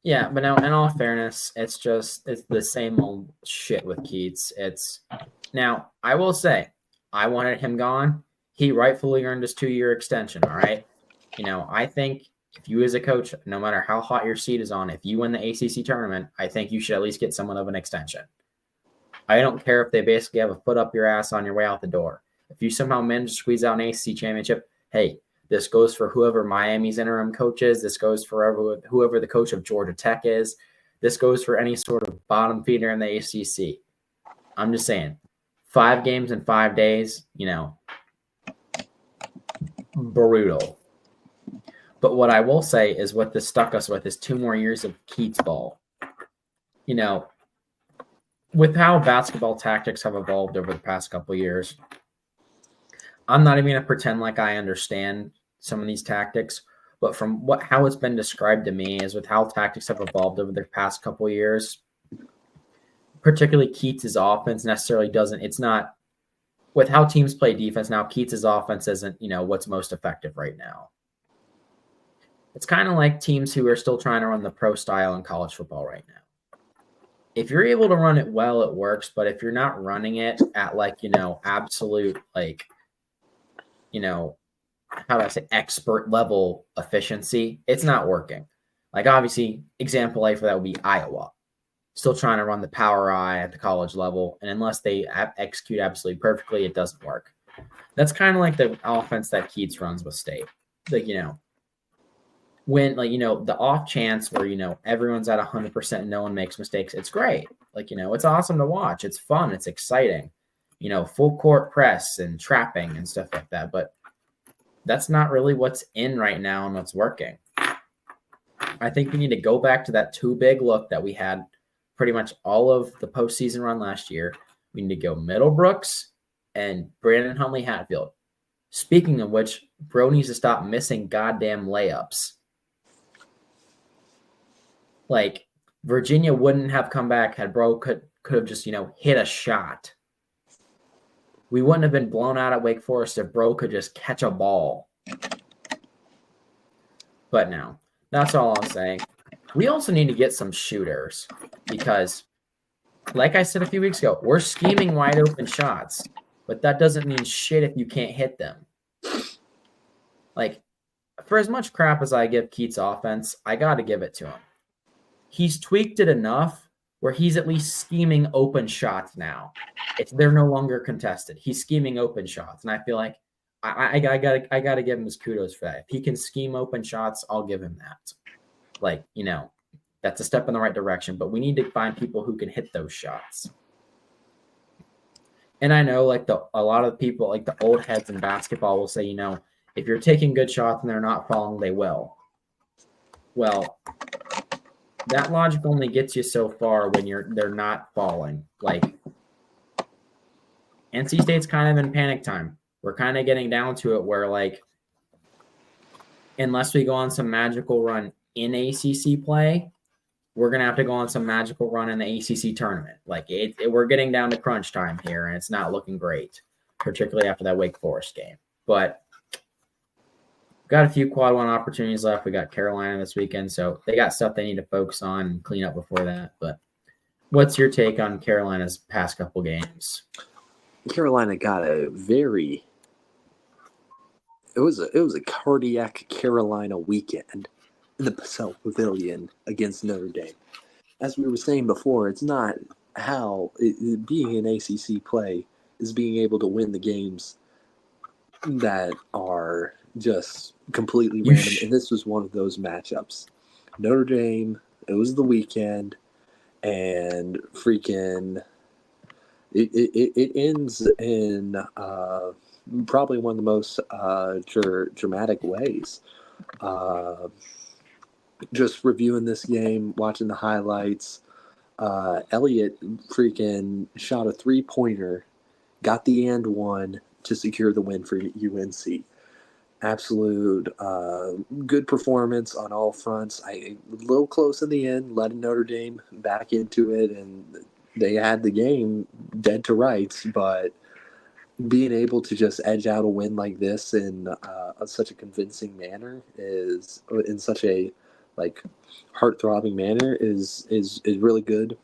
Speaker 1: Yeah, but now, in all fairness, it's the same old shit with Keats. Now, I will say, I wanted him gone. He rightfully earned his 2-year extension, all right? I think if you as a coach, no matter how hot your seat is on, if you win the ACC tournament, I think you should at least get someone of an extension. I don't care if they basically have a foot up your ass on your way out the door. If you somehow manage to squeeze out an ACC championship, hey, this goes for whoever Miami's interim coach is. This goes for whoever the coach of Georgia Tech is. This goes for any sort of bottom feeder in the ACC. I'm just saying, 5 games in 5 days, brutal. But what I will say is what this stuck us with is 2 more years of Keats ball. With how basketball tactics have evolved over the past couple of years, I'm not even going to pretend like I understand some of these tactics, but from how it's been described to me is with how tactics have evolved over the past couple of years, particularly Keats' offense it's not, with how teams play defense now, Keats' offense isn't, what's most effective right now. It's kind of like teams who are still trying to run the pro style in college football right now. If you're able to run it well, it works, but if you're not running it at absolute how do I say, expert level efficiency, it's not working. Like, obviously, example A for that would be Iowa. Still trying to run the power I at the college level, and unless they execute absolutely perfectly, it doesn't work. That's kind of like the offense that Keats runs with State. When, the off chance where, everyone's at 100% and no one makes mistakes, it's great. It's awesome to watch. It's fun. It's exciting. Full court press and trapping and stuff like that. But that's not really what's in right now and what's working. I think we need to go back to that 2 big look that we had pretty much all of the postseason run last year. We need to go Middlebrooks and Brandon Huntley Hatfield. Speaking of which, bro needs to stop missing goddamn layups. Virginia wouldn't have come back had bro could have just, hit a shot. we wouldn't have been blown out at Wake Forest if Bro could just catch a ball. But no, that's all I'll say. We also need to get some shooters because, like I said a few weeks ago, we're scheming wide open shots, but that doesn't mean shit if you can't hit them. Like, for as much crap as I give Keats' offense, I got to give it to him. He's tweaked it enough where he's at least scheming open shots now. They're no longer contested. He's scheming open shots, and I feel like I gotta give him his kudos for that. If he can scheme open shots, I'll give him that. Like, that's a step in the right direction, but we need to find people who can hit those shots. And I know, like, a lot of people, like the old heads in basketball, will say, if you're taking good shots and they're not falling, they will. Well, that logic only gets you so far when they're not falling. Like, NC State's kind of in panic time. We're kind of getting down to it where, like, unless we go on some magical run in ACC play, we're going to have to go on some magical run in the ACC tournament. Like, we're getting down to crunch time here, and it's not looking great, particularly after that Wake Forest game. But got a few quad one opportunities left. We got Carolina this weekend, so they got stuff they need to focus on and clean up before that. But what's your take on Carolina's past couple games?
Speaker 3: Carolina got a very – it was a cardiac Carolina weekend in the Pacell Pavilion against Notre Dame. As we were saying before, it's not how being in ACC play is being able to win the games that are just completely random. And this was one of those matchups. Notre Dame, it was the weekend, and freaking it ends in probably one of the most dramatic ways. Just reviewing this game, watching the highlights, Elliott freaking shot a 3-pointer, got the and one to secure the win for UNC. Absolute good performance on all fronts. A little close in the end, letting Notre Dame back into it, and they had the game dead to rights, but being able to just edge out a win like this in such a convincing manner is in such a heart-throbbing manner is really good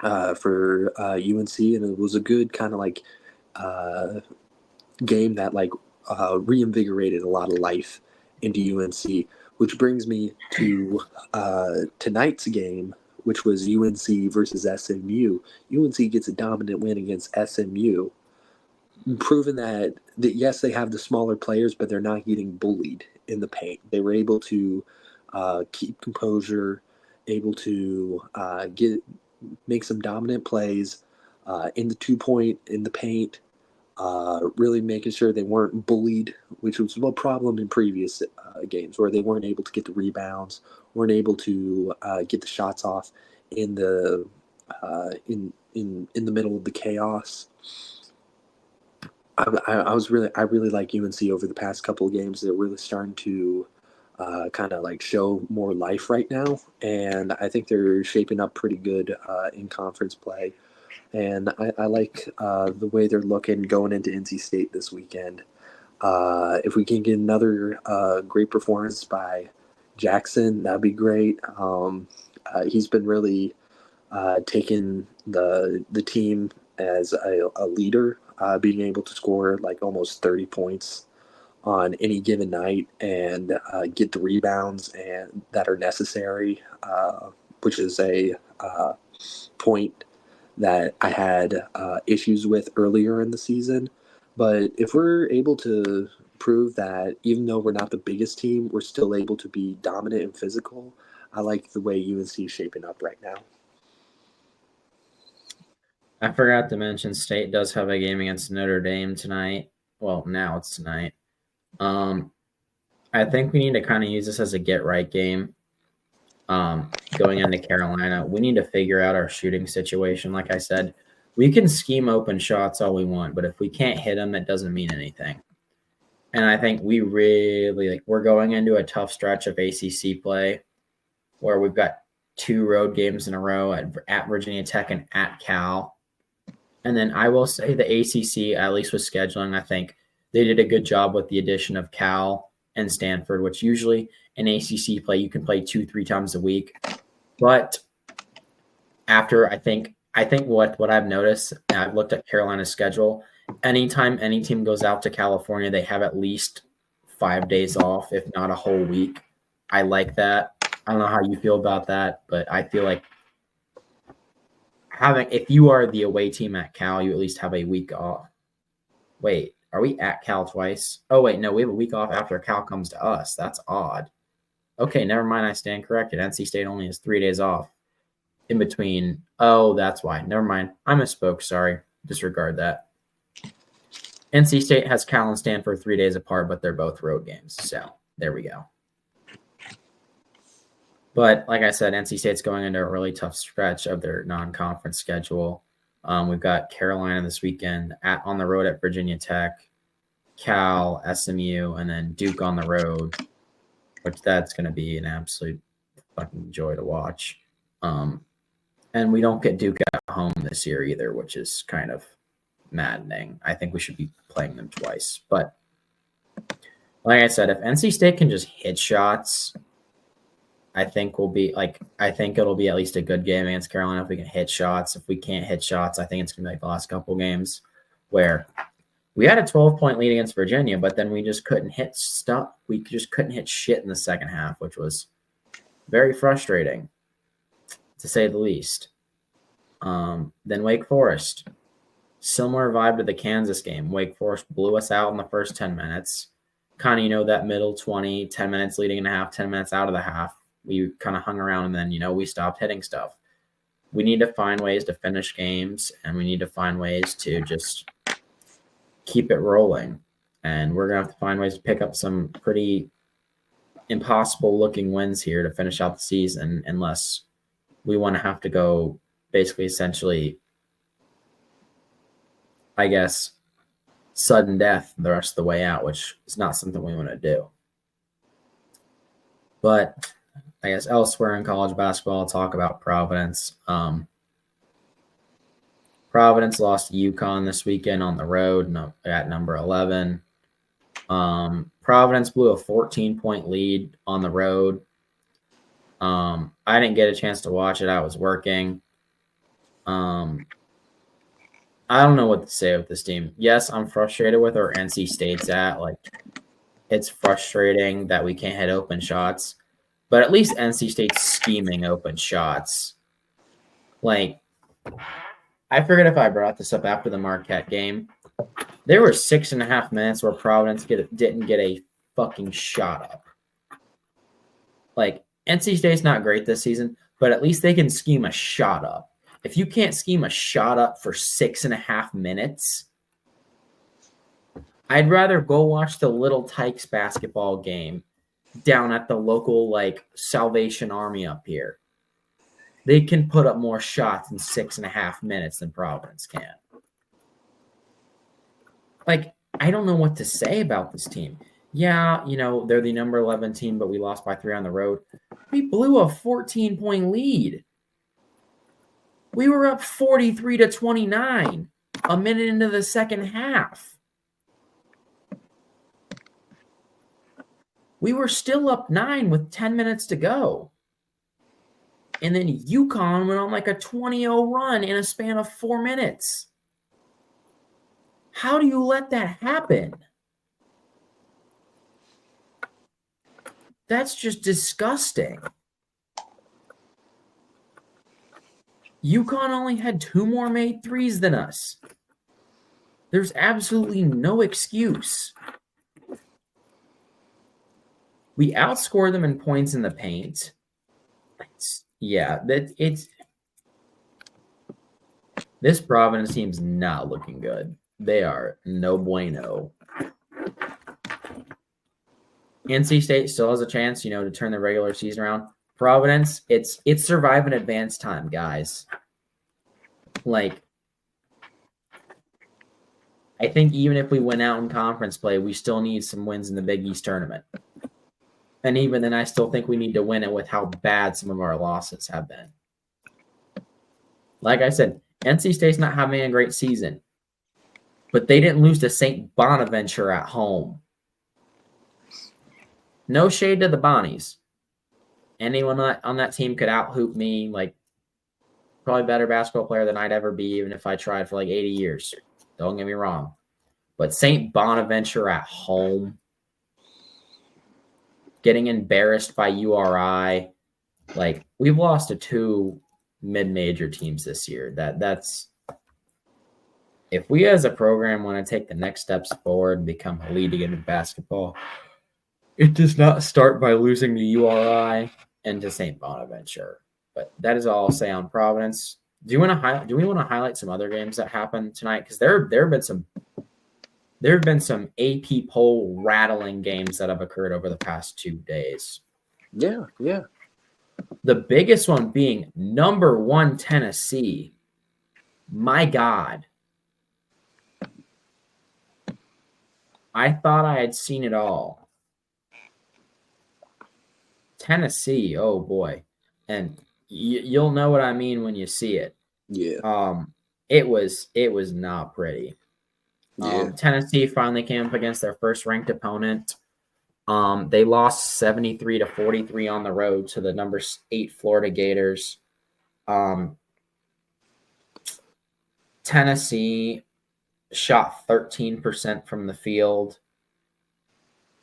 Speaker 3: for UNC, and it was a good kind of game that reinvigorated a lot of life into UNC, which brings me to tonight's game, which was UNC versus SMU. UNC gets a dominant win against SMU, proving that yes, they have the smaller players, but they're not getting bullied in the paint. They were able to keep composure, able to make some dominant plays in the 2-point in the paint, really making sure they weren't bullied, which was a problem in previous games where they weren't able to get the rebounds, weren't able to get the shots off in the in the middle of the chaos. I really like UNC over the past couple of games. They're really starting to kind of show more life right now, and I think they're shaping up pretty good in conference play. And I like the way they're looking going into NC State this weekend. If we can get another great performance by Jackson, that'd be great. He's been really taking the team as a leader, being able to score almost 30 points on any given night and get the rebounds and that are necessary, which is a point that I had issues with earlier in the season. But if we're able to prove that even though we're not the biggest team, we're still able to be dominant and physical, I like the way UNC is shaping up right now.
Speaker 1: I forgot to mention State does have a game against Notre Dame tonight. Well, now it's tonight. I think we need to kind of use this as a get-right game. Going into Carolina, we need to figure out our shooting situation. Like I said, we can scheme open shots all we want, but if we can't hit them, it doesn't mean anything. And I think we really we're going into a tough stretch of ACC play where we've got 2 road games in a row at Virginia Tech and at Cal. And then I will say the ACC, at least with scheduling, I think they did a good job with the addition of Cal and Stanford, which usually in ACC play, you can play 2-3 times a week. But after I think what I've noticed, I've looked at Carolina's schedule. Anytime any team goes out to California, they have at least 5 days off, if not a whole week. I like that. I don't know how you feel about that, but I feel like if you are the away team at Cal, you at least have a week off. Wait, are we at Cal twice? Oh, wait, no, we have a week off after Cal comes to us. That's odd. Okay, never mind. I stand corrected. NC State only has 3 days off in between. Oh, that's why. Never mind. I misspoke. Sorry. Disregard that. NC State has Cal and Stanford 3 days apart, but they're both road games. So there we go. But like I said, NC State's going into a really tough stretch of their non-conference schedule. We've got Carolina this weekend on the road at Virginia Tech, Cal, SMU, and then Duke on the road, which that's going to be an absolute fucking joy to watch. And we don't get Duke at home this year either, which is kind of maddening. I think we should be playing them twice. But like I said, if NC State can just hit shots, I think it'll be at least a good game against Carolina if we can hit shots. If we can't hit shots, I think it's going to be like the last couple games where we had a 12-point lead against Virginia, but then we just couldn't hit stuff. We just couldn't hit shit in the second half, which was very frustrating, to say the least. Then Wake Forest. Similar vibe to the Kansas game. Wake Forest blew us out in the first 10 minutes. Kind of, that middle 20, 10 minutes leading in a half, 10 minutes out of the half. We kind of hung around, and then, we stopped hitting stuff. We need to find ways to finish games, and we need to find ways to just keep it rolling. And we're going to have to find ways to pick up some pretty impossible-looking wins here to finish out the season, unless we want to have to go basically essentially, I guess, sudden death the rest of the way out, which is not something we want to do. But I guess elsewhere in college basketball, I'll talk about Providence. Providence lost to UConn this weekend on the road at number 11. Providence blew a 14-point lead on the road. I didn't get a chance to watch it. I was working. I don't know what to say with this team. Yes, I'm frustrated with where NC State's at. It's frustrating that we can't hit open shots. But at least NC State's scheming open shots. I forget if I brought this up after the Marquette game. There were 6.5 minutes where Providence didn't get a fucking shot up. NC State's not great this season, but at least they can scheme a shot up. If you can't scheme a shot up for 6.5 minutes, I'd rather go watch the Little Tykes basketball game down at the local Salvation Army up here. They can put up more shots in 6.5 minutes than Providence can. I don't know what to say about this team. Yeah, they're the number 11 team, but we lost by 3 on the road. We blew a 14-point lead. We were up 43-29 a minute into the second half. We were still up 9 with 10 minutes to go. And then UConn went on a 20-0 run in a span of 4 minutes. How do you let that happen? That's just disgusting. UConn only had 2 more made threes than us. There's absolutely no excuse. We outscored them in points in the paint. This Providence team's not looking good. They are no bueno. NC State still has a chance, to turn the regular season around. Providence, it's survive in advance time, guys. I think even if we went out in conference play, we still need some wins in the Big East tournament. And even then, I still think we need to win it with how bad some of our losses have been. Like I said, NC State's not having a great season, but they didn't lose to St. Bonaventure at home. No shade to the Bonnies. Anyone on that team could out-hoop me, like, probably better basketball player than I'd ever be, even if I tried for like 80 years. Don't get me wrong. But St. Bonaventure at home, getting embarrassed by URI, like, we've lost to 2 mid-major teams this year. That's if we as a program want to take the next steps forward and become a leading in basketball, it does not start by losing to URI and to St. Bonaventure. But that is all I'll say on Providence. Do we want to highlight some other games that happened tonight? Because there have been some AP poll rattling games that have occurred over the past 2 days.
Speaker 3: Yeah.
Speaker 1: The biggest one being number 1 Tennessee. My God. I thought I had seen it all. Tennessee, oh boy. And you'll know what I mean when you see it.
Speaker 3: Yeah.
Speaker 1: It was not pretty.
Speaker 3: Yeah.
Speaker 1: Tennessee finally came up against their first ranked opponent. They lost 73-43 on the road to the number 8 Florida Gators. Tennessee shot 13% from the field.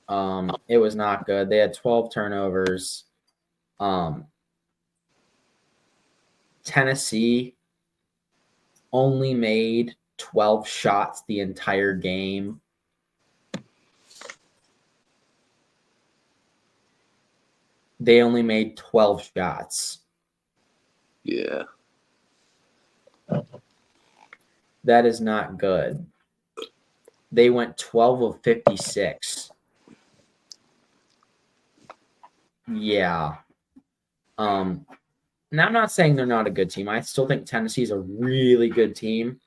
Speaker 1: It was not good. They had 12 turnovers. Tennessee only made 12 shots the entire game. They only made 12 shots.
Speaker 3: Yeah.
Speaker 1: That is not good. They went 12 of 56. Yeah. Now I'm not saying they're not a good team. I still think Tennessee's a really good team.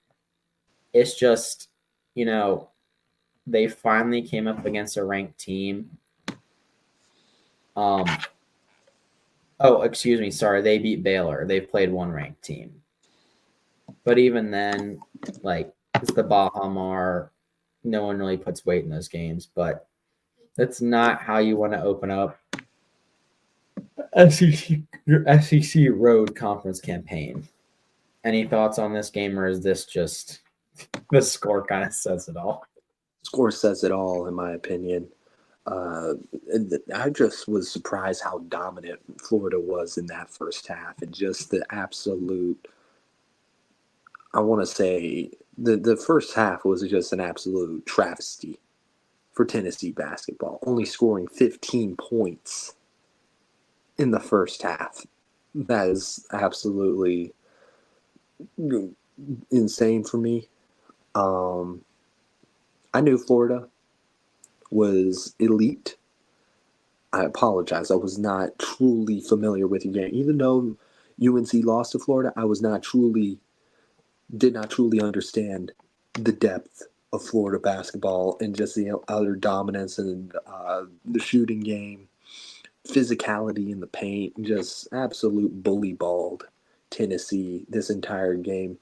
Speaker 1: It's just, they finally came up against a ranked team. Excuse me. Sorry, they beat Baylor. They've played one ranked team. But even then, like, it's the Baja Mar. No one really puts weight in those games, but that's not how you want to open up your SEC road conference campaign. Any thoughts on this game, or is this just the score kind of says it all?
Speaker 3: Score says it all, in my opinion. I just was surprised how dominant Florida was in that first half, and just the absolute. I want to say the first half was just an absolute travesty for Tennessee basketball, only scoring 15 points in the first half. That is absolutely insane for me. I knew Florida was elite. I apologize. I was not truly familiar with the game. Even though UNC lost to Florida, I did not truly understand the depth of Florida basketball and just the utter dominance and the shooting game, physicality in the paint, just absolute bully balled Tennessee this entire game.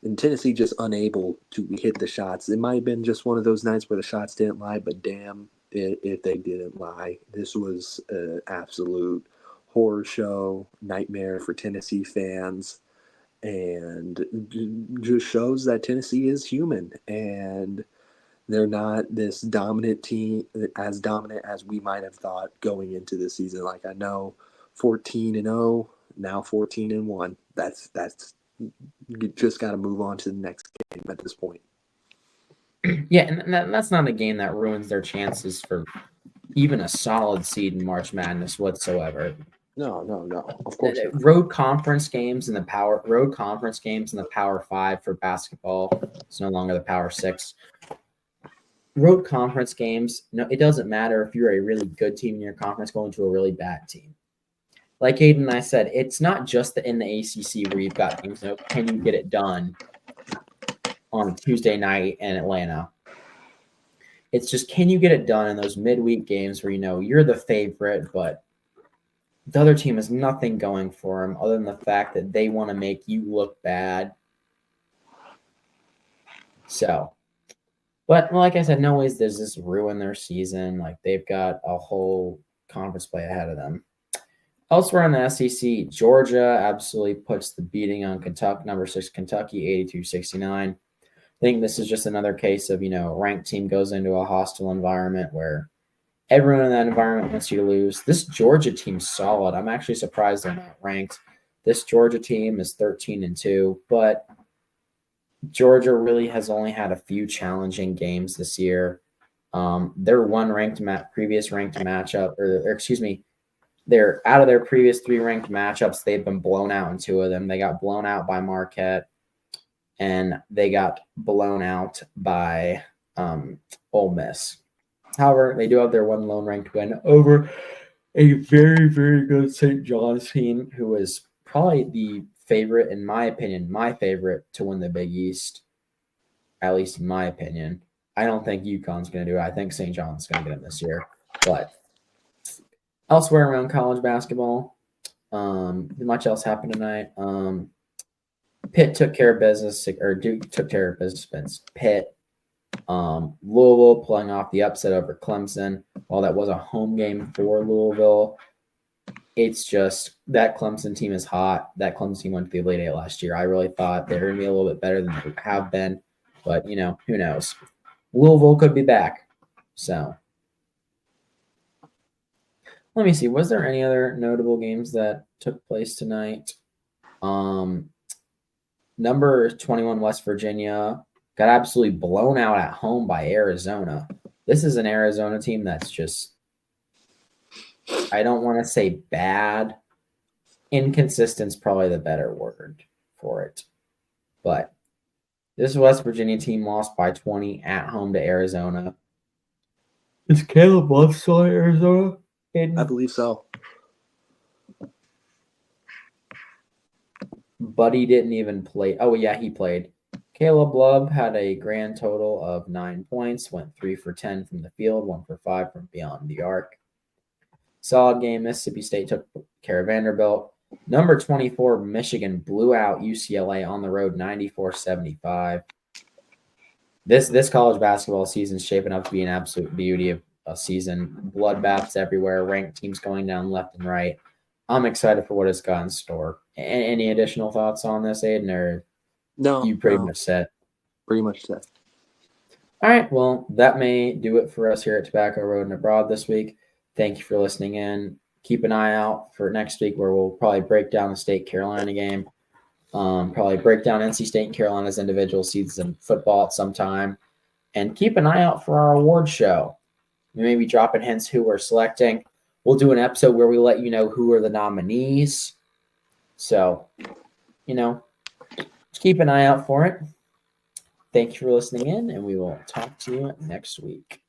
Speaker 3: And Tennessee just unable to hit the shots. It might have been just one of those nights where the shots didn't lie, but damn if they didn't lie. This was an absolute horror show, nightmare for Tennessee fans, and just shows that Tennessee is human and they're not this dominant team, as dominant as we might have thought going into the season. Like, I know 14-0, now 14-1. That's you just got to move on to the next game at this point.
Speaker 1: Yeah, and that's not a game that ruins their chances for even a solid seed in March Madness whatsoever.
Speaker 3: No, of course not.
Speaker 1: Road conference games in the Power 5 for basketball. It's no longer the Power 6. Road conference games, no, it doesn't matter if you're a really good team in your conference going to a really bad team. Like Aiden and I said, it's not just in the ACC where you've got things, can you get it done on a Tuesday night in Atlanta? It's just, can you get it done in those midweek games where you're the favorite, but the other team has nothing going for them other than the fact that they want to make you look bad. So, but like I said, no ways does this ruin their season. Like they've got a whole conference play ahead of them. Elsewhere in the SEC, Georgia absolutely puts the beating on Kentucky, number 6 Kentucky, 82-69. I think this is just another case of, a ranked team goes into a hostile environment where everyone in that environment wants you to lose. This Georgia team's solid. I'm actually surprised they're not ranked. This Georgia team is 13-2, but Georgia really has only had a few challenging games this year. Their previous ranked matchup, or excuse me, they're out of their previous 3 ranked matchups. They've been blown out in 2 of them. They got blown out by Marquette, and they got blown out by Ole Miss. However, they do have their one lone ranked win over a very, very good St. John's team, who is probably the favorite, in my opinion, to win the Big East, at least in my opinion. I don't think UConn's going to do it. I think St. John's going to get them this year. But elsewhere around college basketball, much else happened tonight. Pitt took care of business, or Duke took care of business against Pitt. Louisville pulling off the upset over Clemson. While that was a home game for Louisville, it's just that Clemson team is hot. That Clemson team went to the Elite Eight last year. I really thought they were going to be a little bit better than they have been, but who knows? Louisville could be back. So let me see. Was there any other notable games that took place tonight? Number 21 West Virginia got absolutely blown out at home by Arizona. This is an Arizona team that's just, I don't want to say bad. Inconsistent's probably the better word for it. But this West Virginia team lost by 20 at home to Arizona. Is Caleb Love still at Arizona?
Speaker 3: I believe so.
Speaker 1: Buddy didn't even play. Oh, yeah, he played. Caleb Love had a grand total of 9 points, went 3 for 10 from the field, 1 for 5 from beyond the arc. Solid game. Mississippi State took care of Vanderbilt. Number 24, Michigan blew out UCLA on the road 94-75. This college basketball season is shaping up to be an absolute beauty of a season. Bloodbaths everywhere, ranked teams going down left and right. I'm excited for what it's got in store. Any additional thoughts on this, Aiden, or
Speaker 3: No,
Speaker 1: you pretty much set?
Speaker 3: Pretty much set.
Speaker 1: All right, well, that may do it for us here at Tobacco Road and Abroad this week. Thank you for listening in. Keep an eye out for next week, where we'll probably break down the State Carolina game. Probably break down NC State and Carolina's individual seasons in football at some time. And keep an eye out for our award show. We may be dropping hints who we're selecting. We'll do an episode where we let you know who are the nominees. So, just keep an eye out for it. Thank you for listening in, and we will talk to you next week.